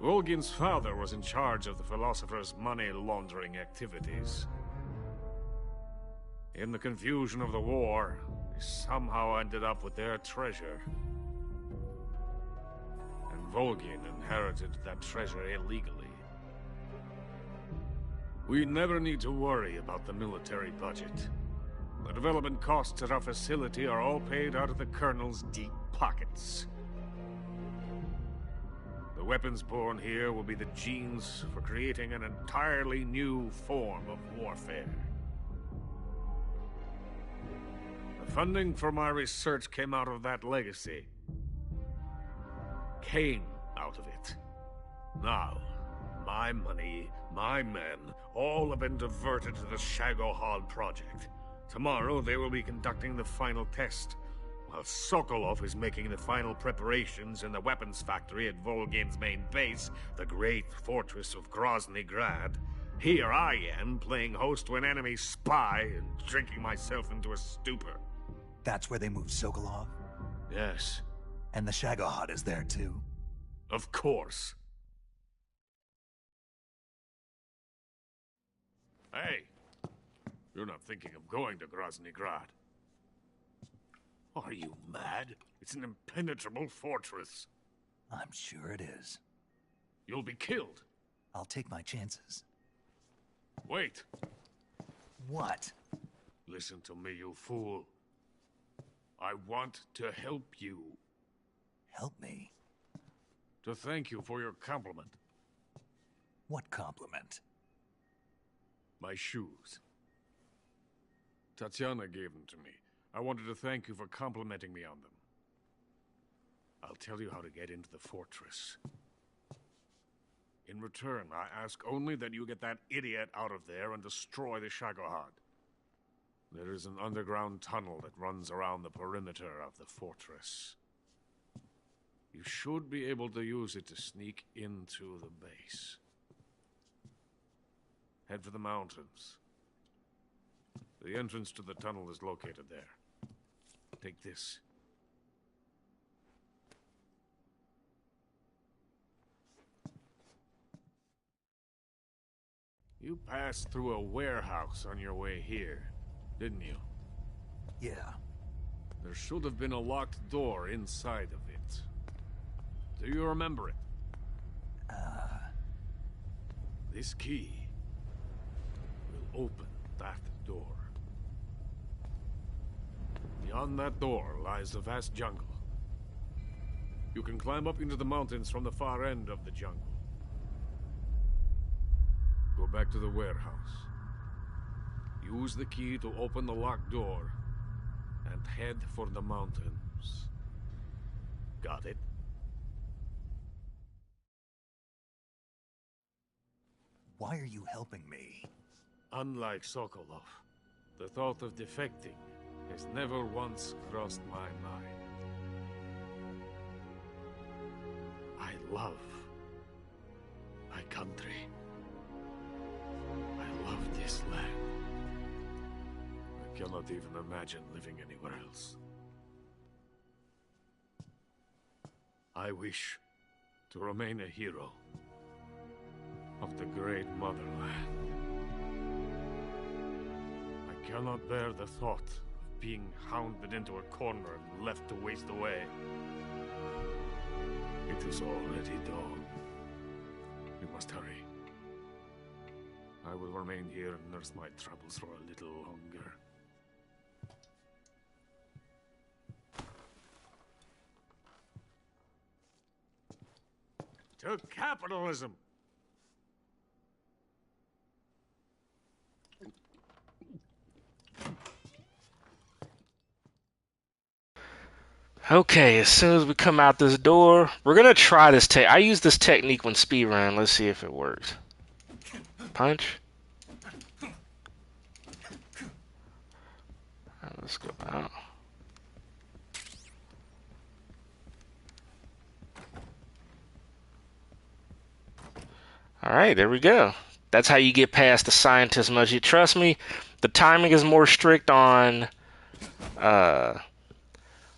Speaker 6: Volgin's father was in charge of the philosopher's money laundering activities. In the confusion of the war, they somehow ended up with their treasure. And Volgin inherited that treasure illegally. We never need to worry about the military budget. The development costs at our facility are all paid out of the Colonel's deep pockets. The weapons born here will be the genes for creating an entirely new form of warfare. The funding for my research came out of that legacy. Came out of it. Now, my money, my men, all have been diverted to the Shagohod project. Tomorrow, they will be conducting the final test, while Sokolov is making the final preparations in the weapons factory at Volgin's main base, the great fortress of Grozny Grad. Here I am, playing host to an enemy spy and drinking myself into a stupor.
Speaker 3: That's where they moved Sokolov?
Speaker 6: Yes.
Speaker 3: And the Shagohod is there too?
Speaker 6: Of course. Hey! You're not thinking of going to Grozny Grad. Are you mad? It's an impenetrable fortress.
Speaker 3: I'm sure it is.
Speaker 6: You'll be killed.
Speaker 3: I'll take my chances.
Speaker 6: Wait.
Speaker 3: What?
Speaker 6: Listen to me, you fool. I want to help you.
Speaker 3: Help me?
Speaker 6: To thank you for your compliment.
Speaker 3: What compliment?
Speaker 6: My shoes. Tatiana gave them to me. I wanted to thank you for complimenting me on them. I'll tell you how to get into the fortress. In return, I ask only that you get that idiot out of there and destroy the Shagohod. There is an underground tunnel that runs around the perimeter of the fortress. You should be able to use it to sneak into the base. Head for the mountains. The entrance to the tunnel is located there. Take this. You passed through a warehouse on your way here, didn't you?
Speaker 3: Yeah.
Speaker 6: There should have been a locked door inside of it. Do you remember it? This key will open that door. Beyond that door lies the vast jungle. You can climb up into the mountains from the far end of the jungle. Go back to the warehouse. Use the key to open the locked door and head for the mountains. Got it?
Speaker 3: Why are you helping me?
Speaker 6: Unlike Sokolov, the thought of defecting has never once crossed my mind. I love my country. I love this land. I cannot even imagine living anywhere else. I wish to remain a hero of the great motherland. I cannot bear the thought of being hounded into a corner and left to waste away. It is already dawn. We must hurry. I will remain here and nurse my troubles for a little longer. To capitalism!
Speaker 1: Okay, as soon as we come out this door, we're gonna try this I use this technique when speedrun. Let's see if it works. Punch. Alright, let's go out. Alright, there we go. That's how you get past the scientist mode. You trust me, the timing is more strict on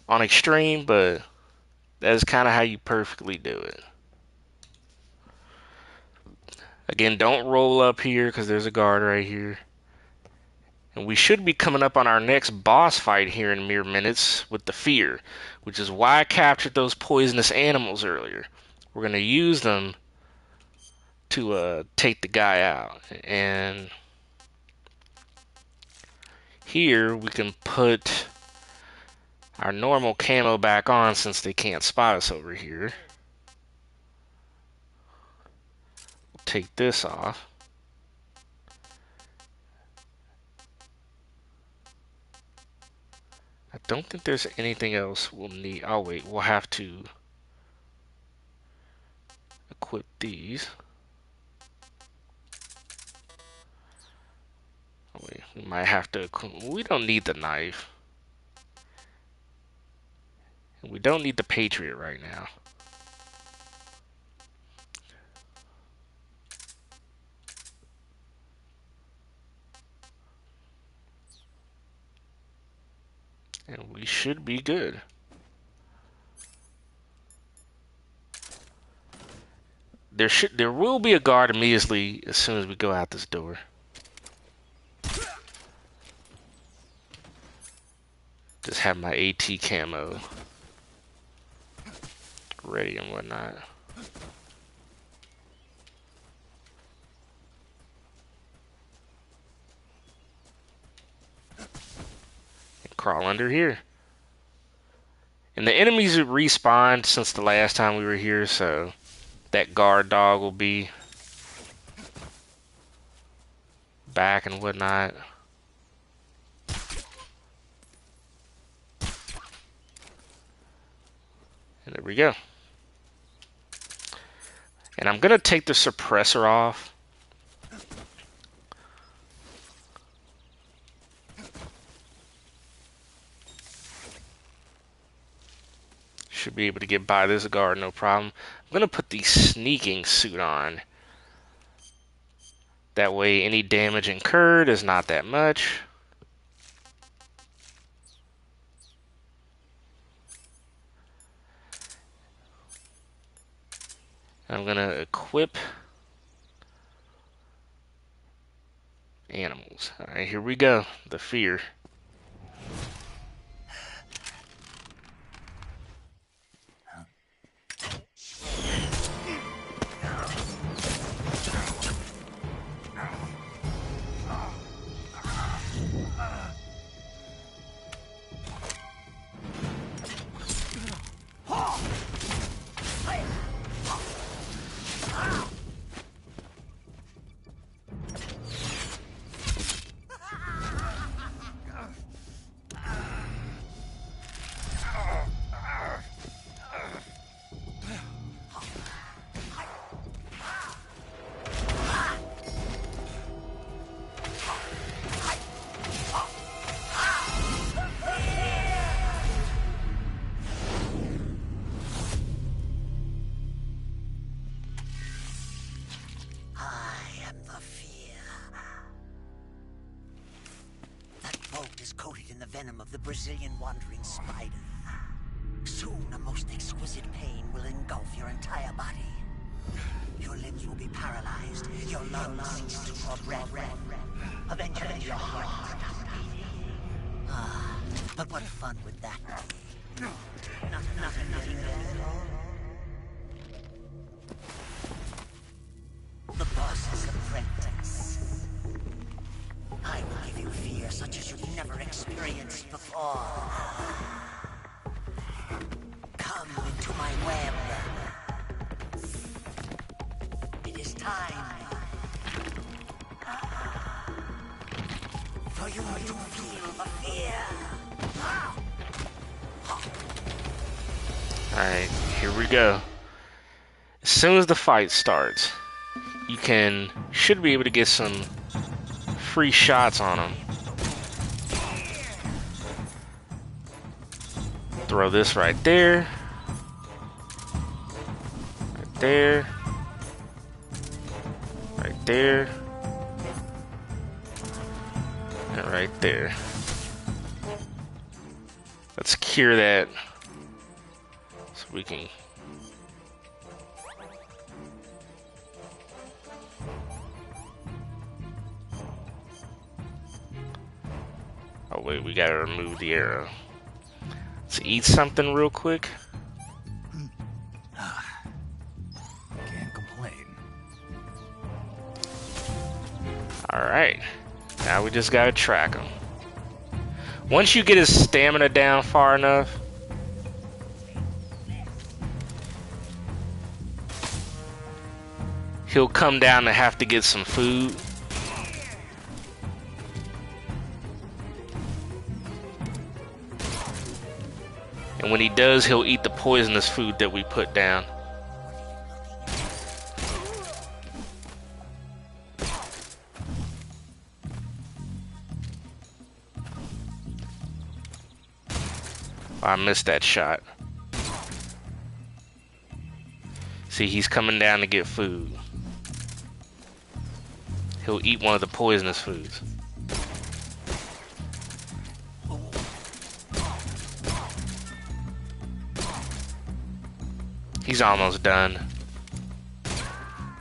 Speaker 1: extreme, but that's kind of how you perfectly do it. Again, don't roll up here because there's a guard right here. And we should be coming up on our next boss fight here in mere minutes with the fear, which is why I captured those poisonous animals earlier. We're going to use them to take the guy out. And here we can put our normal camo back on since they can't spot us over here. We'll take this off. I don't think there's anything else we'll need. Oh wait, we'll have to equip these. Oh wait, we might have to equip. We don't need the knife. We don't need the Patriot right now. And we should be good. There will be a guard immediately as soon as we go out this door. Just have my AT camo ready and whatnot. And crawl under here. And the enemies have respawned since the last time we were here, so that guard dog will be back and whatnot. And there we go. And I'm gonna take the suppressor off. Should be able to get by this guard, no problem. I'm gonna put the sneaking suit on. That way any damage incurred is not that much. I'm gonna equip animals. Alright, here we go. The fear.
Speaker 8: venom of the Brazilian wandering spider. Soon, a most exquisite pain will engulf your entire body. Your limbs will be paralyzed, your lungs cease to draw breath. Eventually, your heart will stop beating. Ah, but what fun would that be? Nothing getting there. The boss's apprentice. I will give you fear such as you've never experienced before. Come into my web. It is time for you to feel the fear.
Speaker 1: Alright, here we go. As soon as the fight starts, you should be able to get some free shots on him. Throw this right there. Right there. Right there. And right there. Let's cure that so we can. Oh wait, we gotta remove the arrow. Let's eat something real quick.
Speaker 3: Can't complain.
Speaker 1: Alright. Now we just gotta track him. Once you get his stamina down far enough, he'll come down to have to get some food. And when he does, he'll eat the poisonous food that we put down. Oh, I missed that shot. See, he's coming down to get food. He'll eat one of the poisonous foods. He's almost done.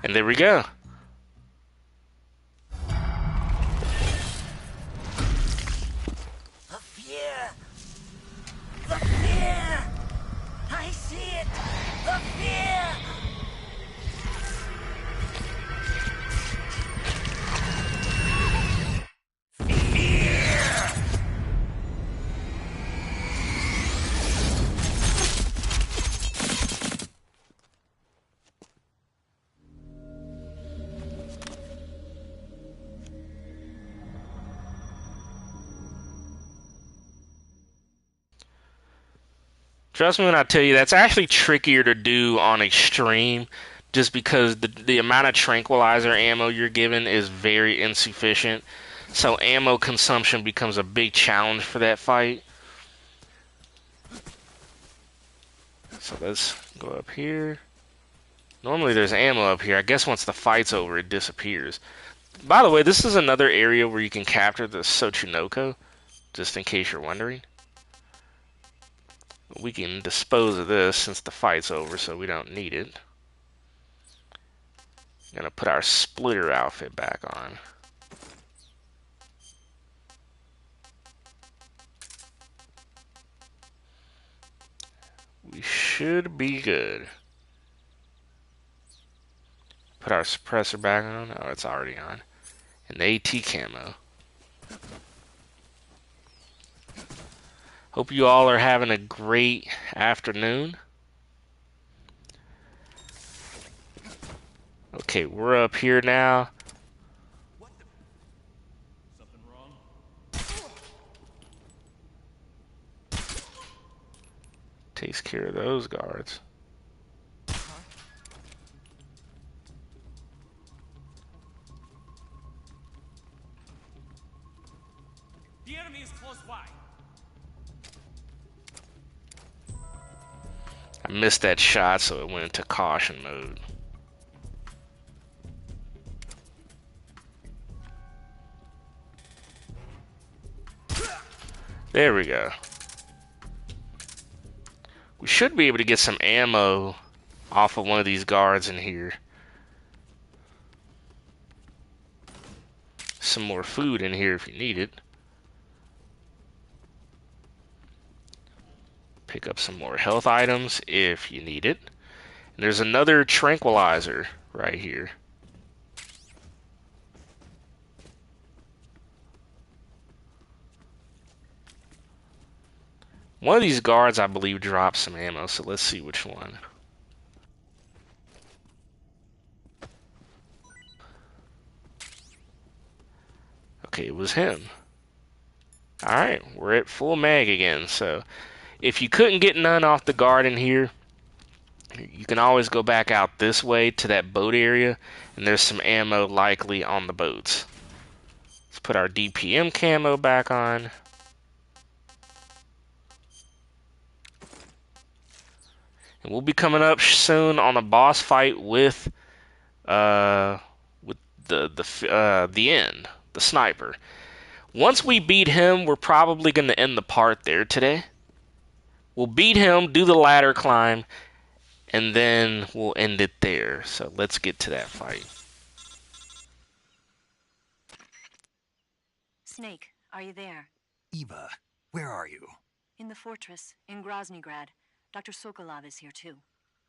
Speaker 1: And there we go.
Speaker 8: The fear! The fear! I see it! The fear!
Speaker 1: Trust me when I tell you, that's actually trickier to do on extreme, just because the amount of tranquilizer ammo you're given is very insufficient. So ammo consumption becomes a big challenge for that fight. So let's go up here. Normally there's ammo up here. I guess once the fight's over, it disappears. By the way, this is another area where you can capture the Sochunoko, just in case you're wondering. We can dispose of this since the fight's over, so we don't need it. Gonna put our splitter outfit back on. We should be good. Put our suppressor back on. Oh, it's already on. And the AT camo. Hope you all are having a great afternoon. Okay, we're up here now.
Speaker 6: Something wrong?
Speaker 1: Takes care of those guards.
Speaker 6: The enemy is close by.
Speaker 1: I missed that shot, so it went into caution mode. There we go. We should be able to get some ammo off of one of these guards in here. Some more food in here if you need it. Pick up some more health items if you need it. And there's another tranquilizer right here. One of these guards, I believe, dropped some ammo, so let's see which one. Okay, it was him. Alright, we're at full mag again, so if you couldn't get none off the guard in here, you can always go back out this way to that boat area, and there's some ammo likely on the boats. Let's put our DPM camo back on. And we'll be coming up soon on a boss fight with the end, the sniper. Once we beat him, we're probably going to end the part there today. We'll beat him, do the ladder climb, and then we'll end it there. So let's get to that fight.
Speaker 2: Snake, are you there?
Speaker 3: Eva, where are you?
Speaker 2: In the fortress, in Groznygrad. Dr. Sokolov is here too.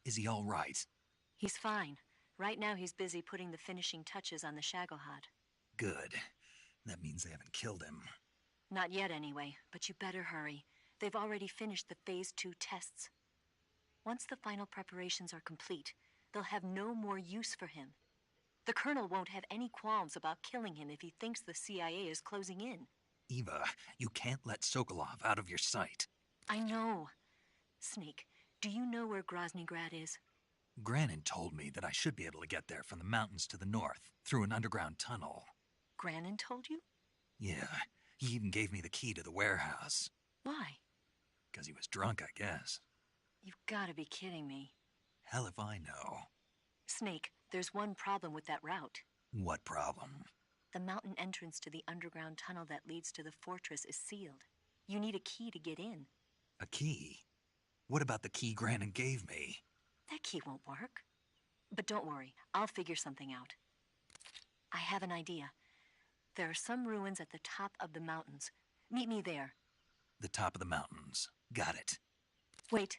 Speaker 3: Is he all right?
Speaker 2: He's fine. Right now he's busy putting the finishing touches on the Shadowgeist.
Speaker 3: Good. That means they haven't killed him.
Speaker 2: Not yet anyway, but you better hurry. They've already finished the Phase 2 tests. Once the final preparations are complete, they'll have no more use for him. The Colonel won't have any qualms about killing him if he thinks the CIA is closing in.
Speaker 3: Eva, you can't let Sokolov out of your sight.
Speaker 2: I know. Snake, do you know where Groznygrad is?
Speaker 3: Granin told me that I should be able to get there from the mountains to the north, through an underground tunnel.
Speaker 2: Granin told you?
Speaker 3: Yeah, he even gave me the key to the warehouse.
Speaker 2: Why?
Speaker 3: Because he was drunk, I guess.
Speaker 2: You've got to be kidding me.
Speaker 3: Hell if I know.
Speaker 2: Snake, there's one problem with that route.
Speaker 3: What problem?
Speaker 2: The mountain entrance to the underground tunnel that leads to the fortress is sealed. You need a key to get in.
Speaker 3: A key? What about the key Granin gave me?
Speaker 2: That key won't work. But don't worry, I'll figure something out. I have an idea. There are some ruins at the top of the mountains. Meet me there.
Speaker 3: The top of the mountains. Got it.
Speaker 2: Wait,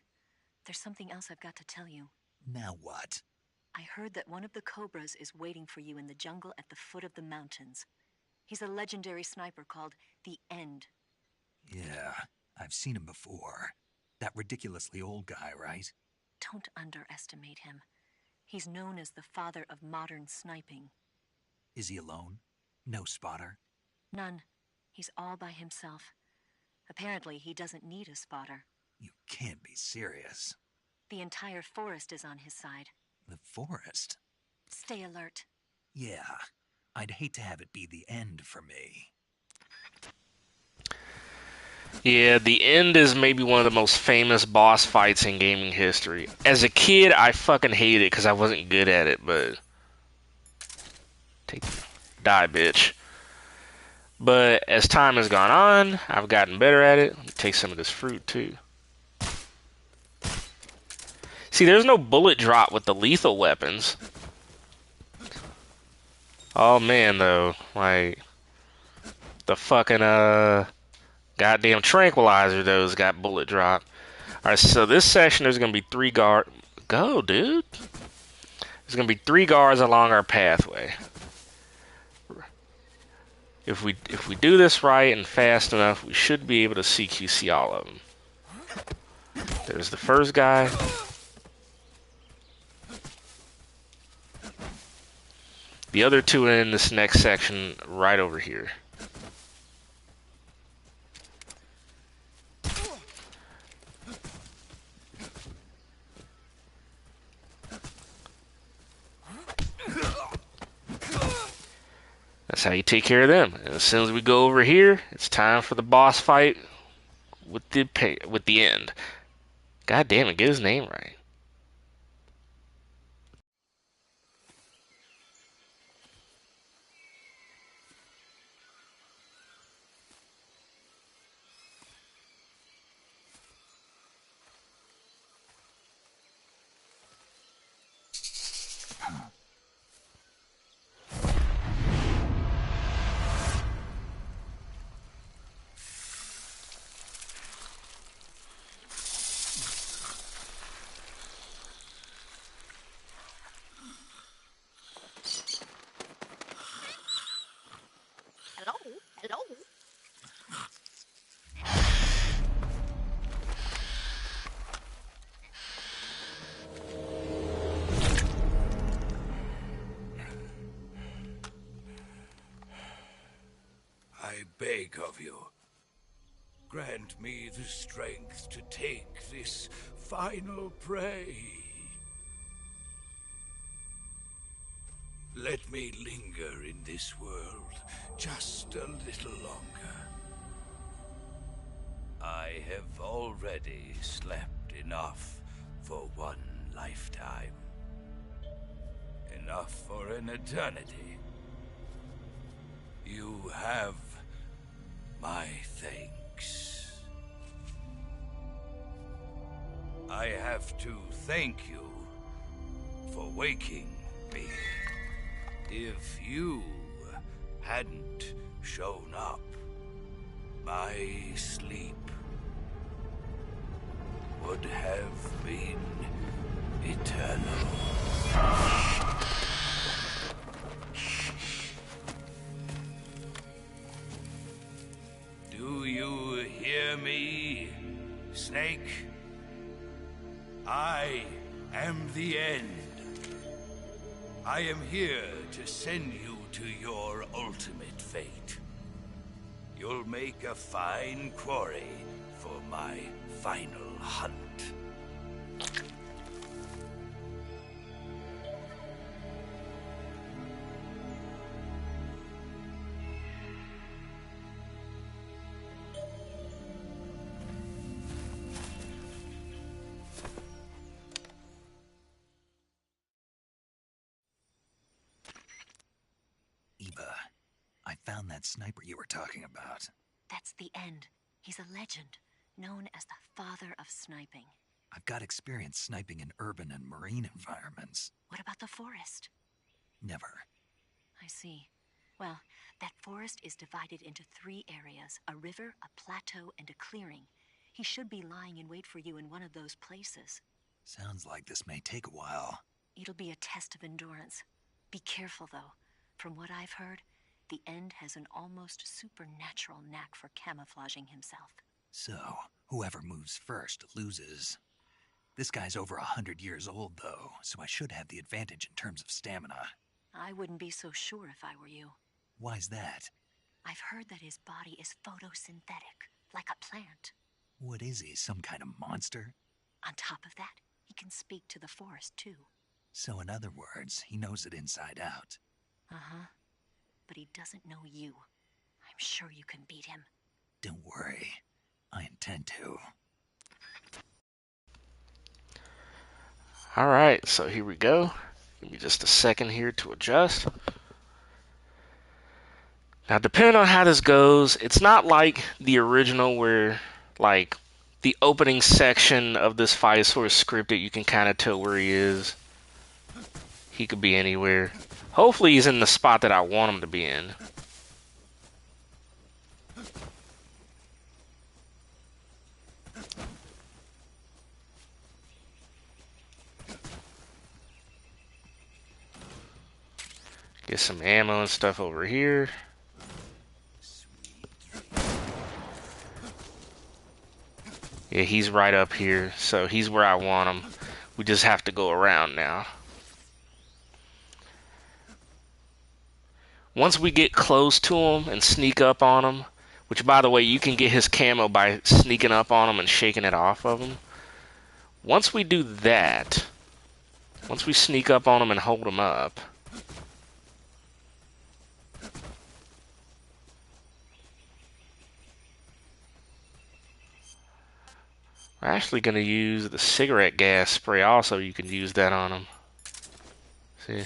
Speaker 2: there's something else I've got to tell you.
Speaker 3: Now what?
Speaker 2: I heard that one of the Cobras is waiting for you in the jungle at the foot of the mountains. He's a legendary sniper called the End.
Speaker 3: Yeah, I've seen him before. That ridiculously old guy, right?
Speaker 2: Don't underestimate him. He's known as the father of modern sniping.
Speaker 3: Is he alone? No spotter?
Speaker 2: None. He's all by himself. Apparently, he doesn't need a spotter.
Speaker 3: You can't be serious.
Speaker 2: The entire forest is on his side.
Speaker 3: The forest?
Speaker 2: Stay alert.
Speaker 3: Yeah, I'd hate to have it be the end for me.
Speaker 1: Yeah, the End is maybe one of the most famous boss fights in gaming history. As a kid, I fucking hated it because I wasn't good at it, but... Die, bitch. But as time has gone on, I've gotten better at it. Let me take some of this fruit, too. See, there's no bullet drop with the lethal weapons. Oh, man, though. Like, the fucking, goddamn tranquilizer, though, has got bullet drop. Alright, so this session, there's going to be 3 guards. Go, dude. There's going to be 3 guards along our pathway. If we do this right and fast enough, we should be able to CQC all of them. There's the first guy. The other 2 in this next section right over here. That's how you take care of them. And as soon as we go over here, it's time for the boss fight with the End. God damn it, get his name right.
Speaker 5: beg of you. Grant me the strength to take this final prey. Let me linger in this world just a little longer. I have already slept enough for one lifetime. Enough for an eternity. You have my thanks. I have to thank you for waking me. If you hadn't shown up, my sleep would have been eternal. Do you hear me, Snake? I am the end. I am here to send you to your ultimate fate. You'll make a fine quarry for my final hunt.
Speaker 3: Eva, I found that sniper you were talking about.
Speaker 2: That's the end. He's a legend, known as the father of sniping.
Speaker 3: I've got experience sniping in urban and marine environments.
Speaker 2: What about the forest?
Speaker 3: Never.
Speaker 2: I see. Well, that forest is divided into 3 areas: a river, a plateau, and a clearing. He should be lying in wait for you in one of those places.
Speaker 3: Sounds like this may take a while.
Speaker 2: It'll be a test of endurance. Be careful, though. From what I've heard, the End has an almost supernatural knack for camouflaging himself.
Speaker 3: So, whoever moves first loses. This guy's over 100 years old, though, so I should have the advantage in terms of stamina.
Speaker 2: I wouldn't be so sure if I were you.
Speaker 3: Why's that?
Speaker 2: I've heard that his body is photosynthetic, like a plant.
Speaker 3: What is he, some kind of monster?
Speaker 2: On top of that, he can speak to the forest, too.
Speaker 3: So in other words, he knows it inside out.
Speaker 2: Uh-huh. But he doesn't know you. I'm sure you can beat him.
Speaker 3: Don't worry. I intend to.
Speaker 1: Alright, so here we go. Give me just a second here to adjust. Now, depending on how this goes, it's not like the original where, like, the opening section of this fight is sort of scripted. You can kind of tell where he is. He could be anywhere. Hopefully he's in the spot that I want him to be in. Get some ammo and stuff over here. Yeah, he's right up here, so he's where I want him. We just have to go around now. Once we get close to him and sneak up on him, which, by the way, you can get his camo by sneaking up on him and shaking it off of him. Once we do that, once we sneak up on him and hold him up, we're actually going to use the cigarette gas spray also. You can use that on him. See?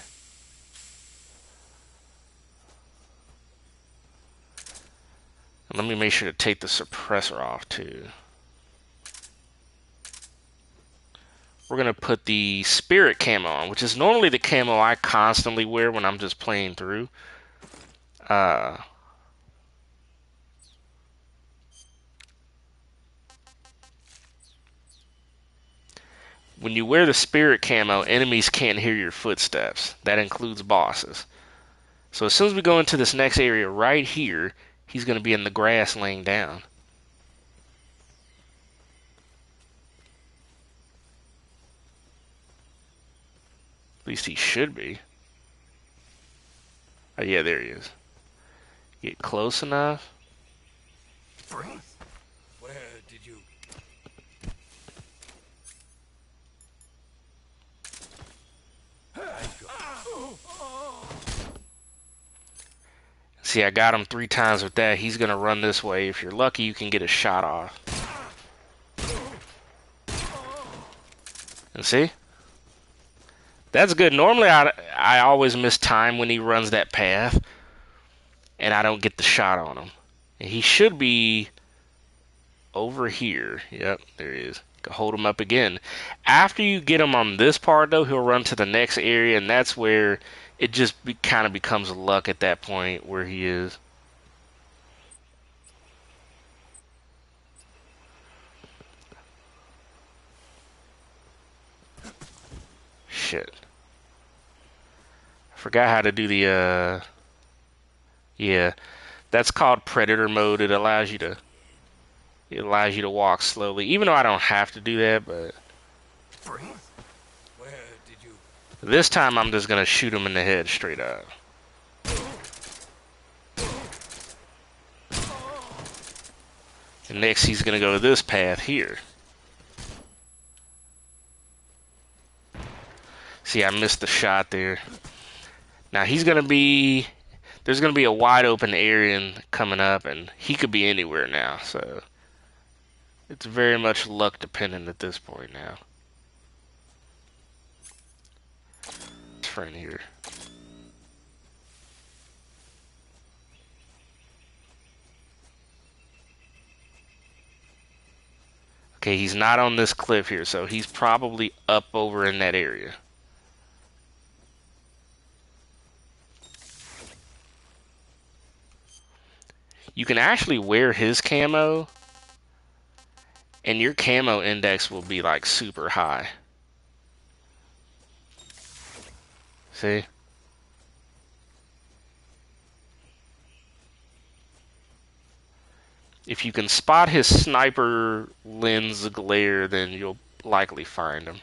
Speaker 1: And let me make sure to take the suppressor off too. We're going to put the spirit camo on, which is normally the camo I constantly wear when I'm just playing through. When you wear the spirit camo, enemies can't hear your footsteps. That includes bosses. So as soon as we go into this next area right here, he's going to be in the grass laying down. At least he should be. Oh yeah, there he is. Get close enough.
Speaker 5: Where did you...
Speaker 1: See, I got him 3 times with that. He's gonna run this way. If you're lucky, you can get a shot off. And see? That's good. Normally, I always miss time when he runs that path. And I don't get the shot on him. And he should be over here. Yep, there he is. Hold him up again. After you get him on this part, though, he'll run to the next area. And that's where it just kind of becomes luck at that point where he is. Shit. I forgot how to do the, yeah. That's called Predator mode. It allows you to walk slowly. Even though I don't have to do that, but...
Speaker 5: Where did you...
Speaker 1: This time I'm just gonna shoot him in the head straight up. And next he's gonna go this path here. See, I missed the shot there. Now he's gonna be... There's gonna be a wide open area coming up, and he could be anywhere now, so... It's very much luck dependent at this point now. Friend here. Okay, he's not on this cliff here, so he's probably up over in that area. You can actually wear his camo, and your camo index will be like super high. See? If you can spot his sniper lens glare, then you'll likely find him.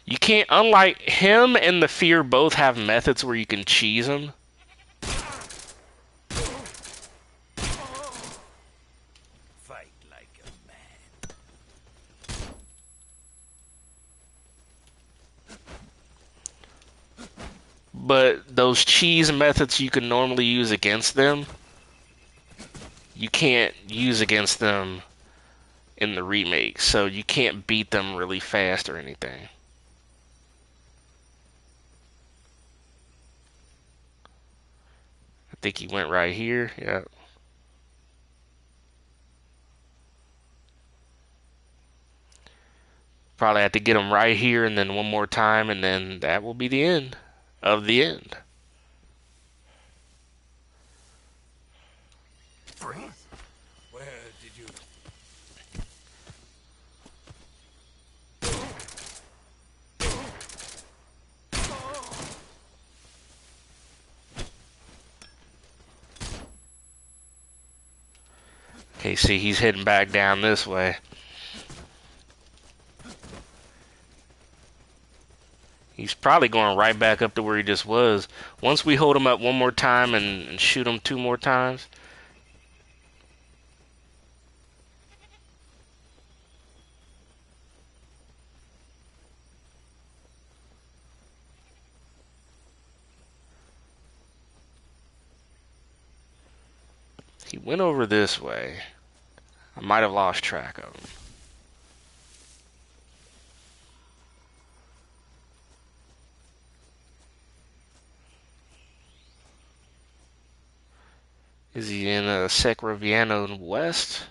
Speaker 1: You can't, unlike him and the Fear, both have methods where you can cheese them.
Speaker 5: Fight like a man.
Speaker 1: But those cheese methods you can normally use against them, you can't use against them in the remake, so you can't beat them really fast or anything. I think he went right here. Yep. Probably have to get him right here and then one more time, and then that will be the end of the end.
Speaker 5: Where did you...
Speaker 1: Okay, see, he's heading back down this way. He's probably going right back up to where he just was. Once we hold him up one more time and shoot him 2 more times. He went over this way. I might have lost track of him. Is he in Sacraviano West?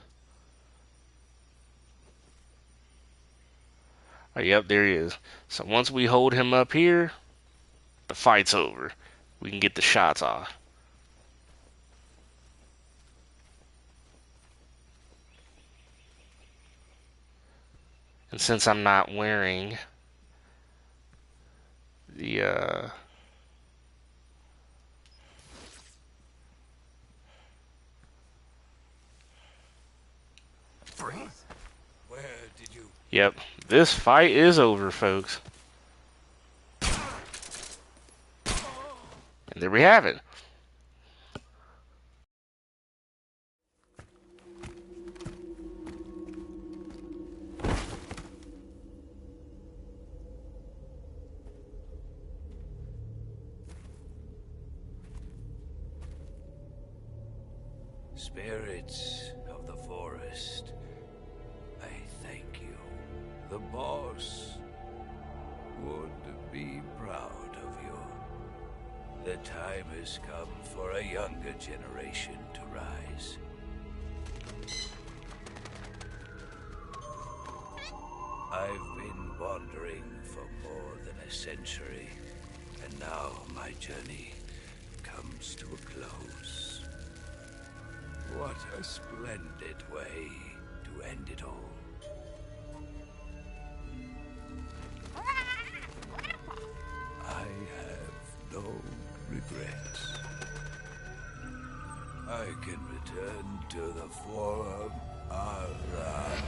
Speaker 1: Oh, yep, there he is. So once we hold him up here, the fight's over. We can get the shots off. And since I'm not wearing the
Speaker 5: Where did you...
Speaker 1: Yep, this fight is over, folks. And there we have it.
Speaker 5: Spirits of the forest, I thank you. The boss would be proud of you. The time has come for a younger generation to rise. I've been wandering for more than a century, and now my journey comes to a close. What a splendid way to end it all. I have no regrets. I can return to the Forum Ara.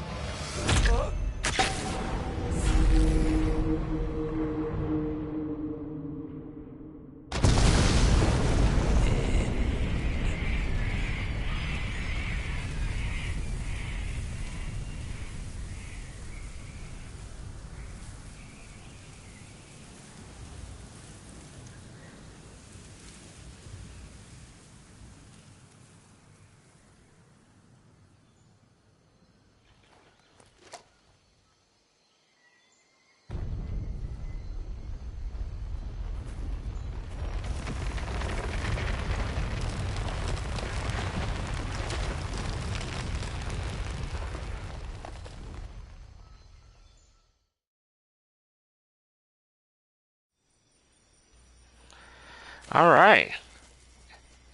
Speaker 1: Alright.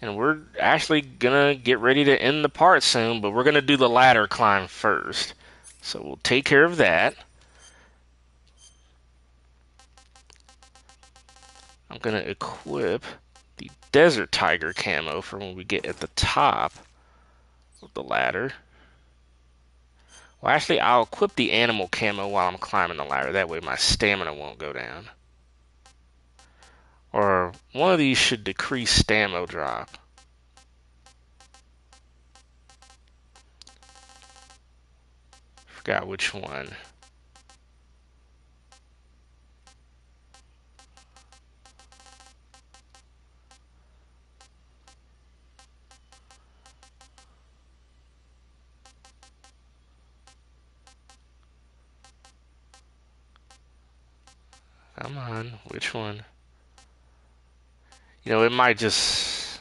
Speaker 1: And we're actually gonna get ready to end the part soon, but we're gonna do the ladder climb first. So we'll take care of that. I'm gonna equip the Desert Tiger camo for when we get at the top of the ladder. Well, actually, I'll equip the animal camo while I'm climbing the ladder. That way my stamina won't go down. Or one of these should decrease stamina drop. Forgot which one. Come on, which one? You know, it might just...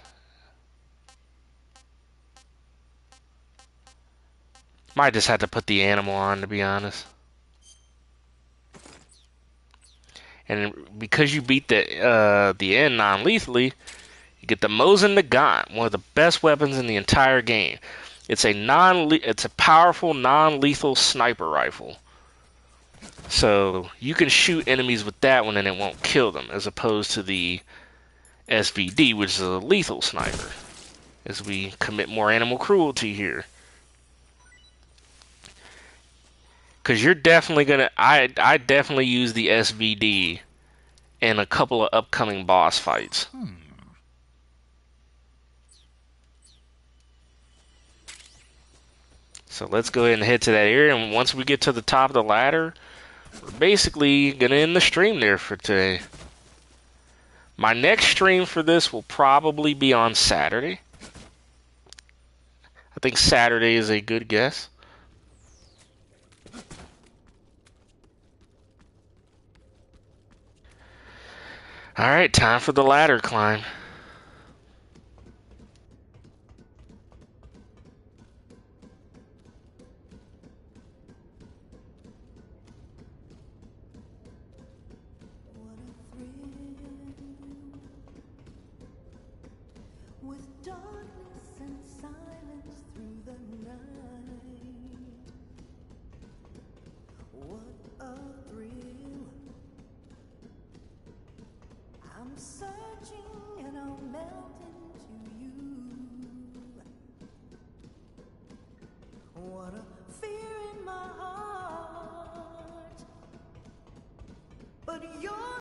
Speaker 1: Might just have to put the animal on, to be honest. And because you beat the end non-lethally, you get the Mosin Nagant, one of the best weapons in the entire game. It's a powerful non-lethal sniper rifle. So you can shoot enemies with that one and it won't kill them, as opposed to the SVD, which is a lethal sniper. As we commit more animal cruelty here. Because you're definitely gonna... I definitely use the SVD in a couple of upcoming boss fights. So let's go ahead and head to that area, and once we get to the top of the ladder, we're basically gonna end the stream there for today. My next stream for this will probably be on Saturday. I think Saturday is a good guess. Alright, time for the ladder climb.
Speaker 9: With darkness and silence through the night, what a thrill. I'm searching and I'll melt into you. What a fear in my heart, but you're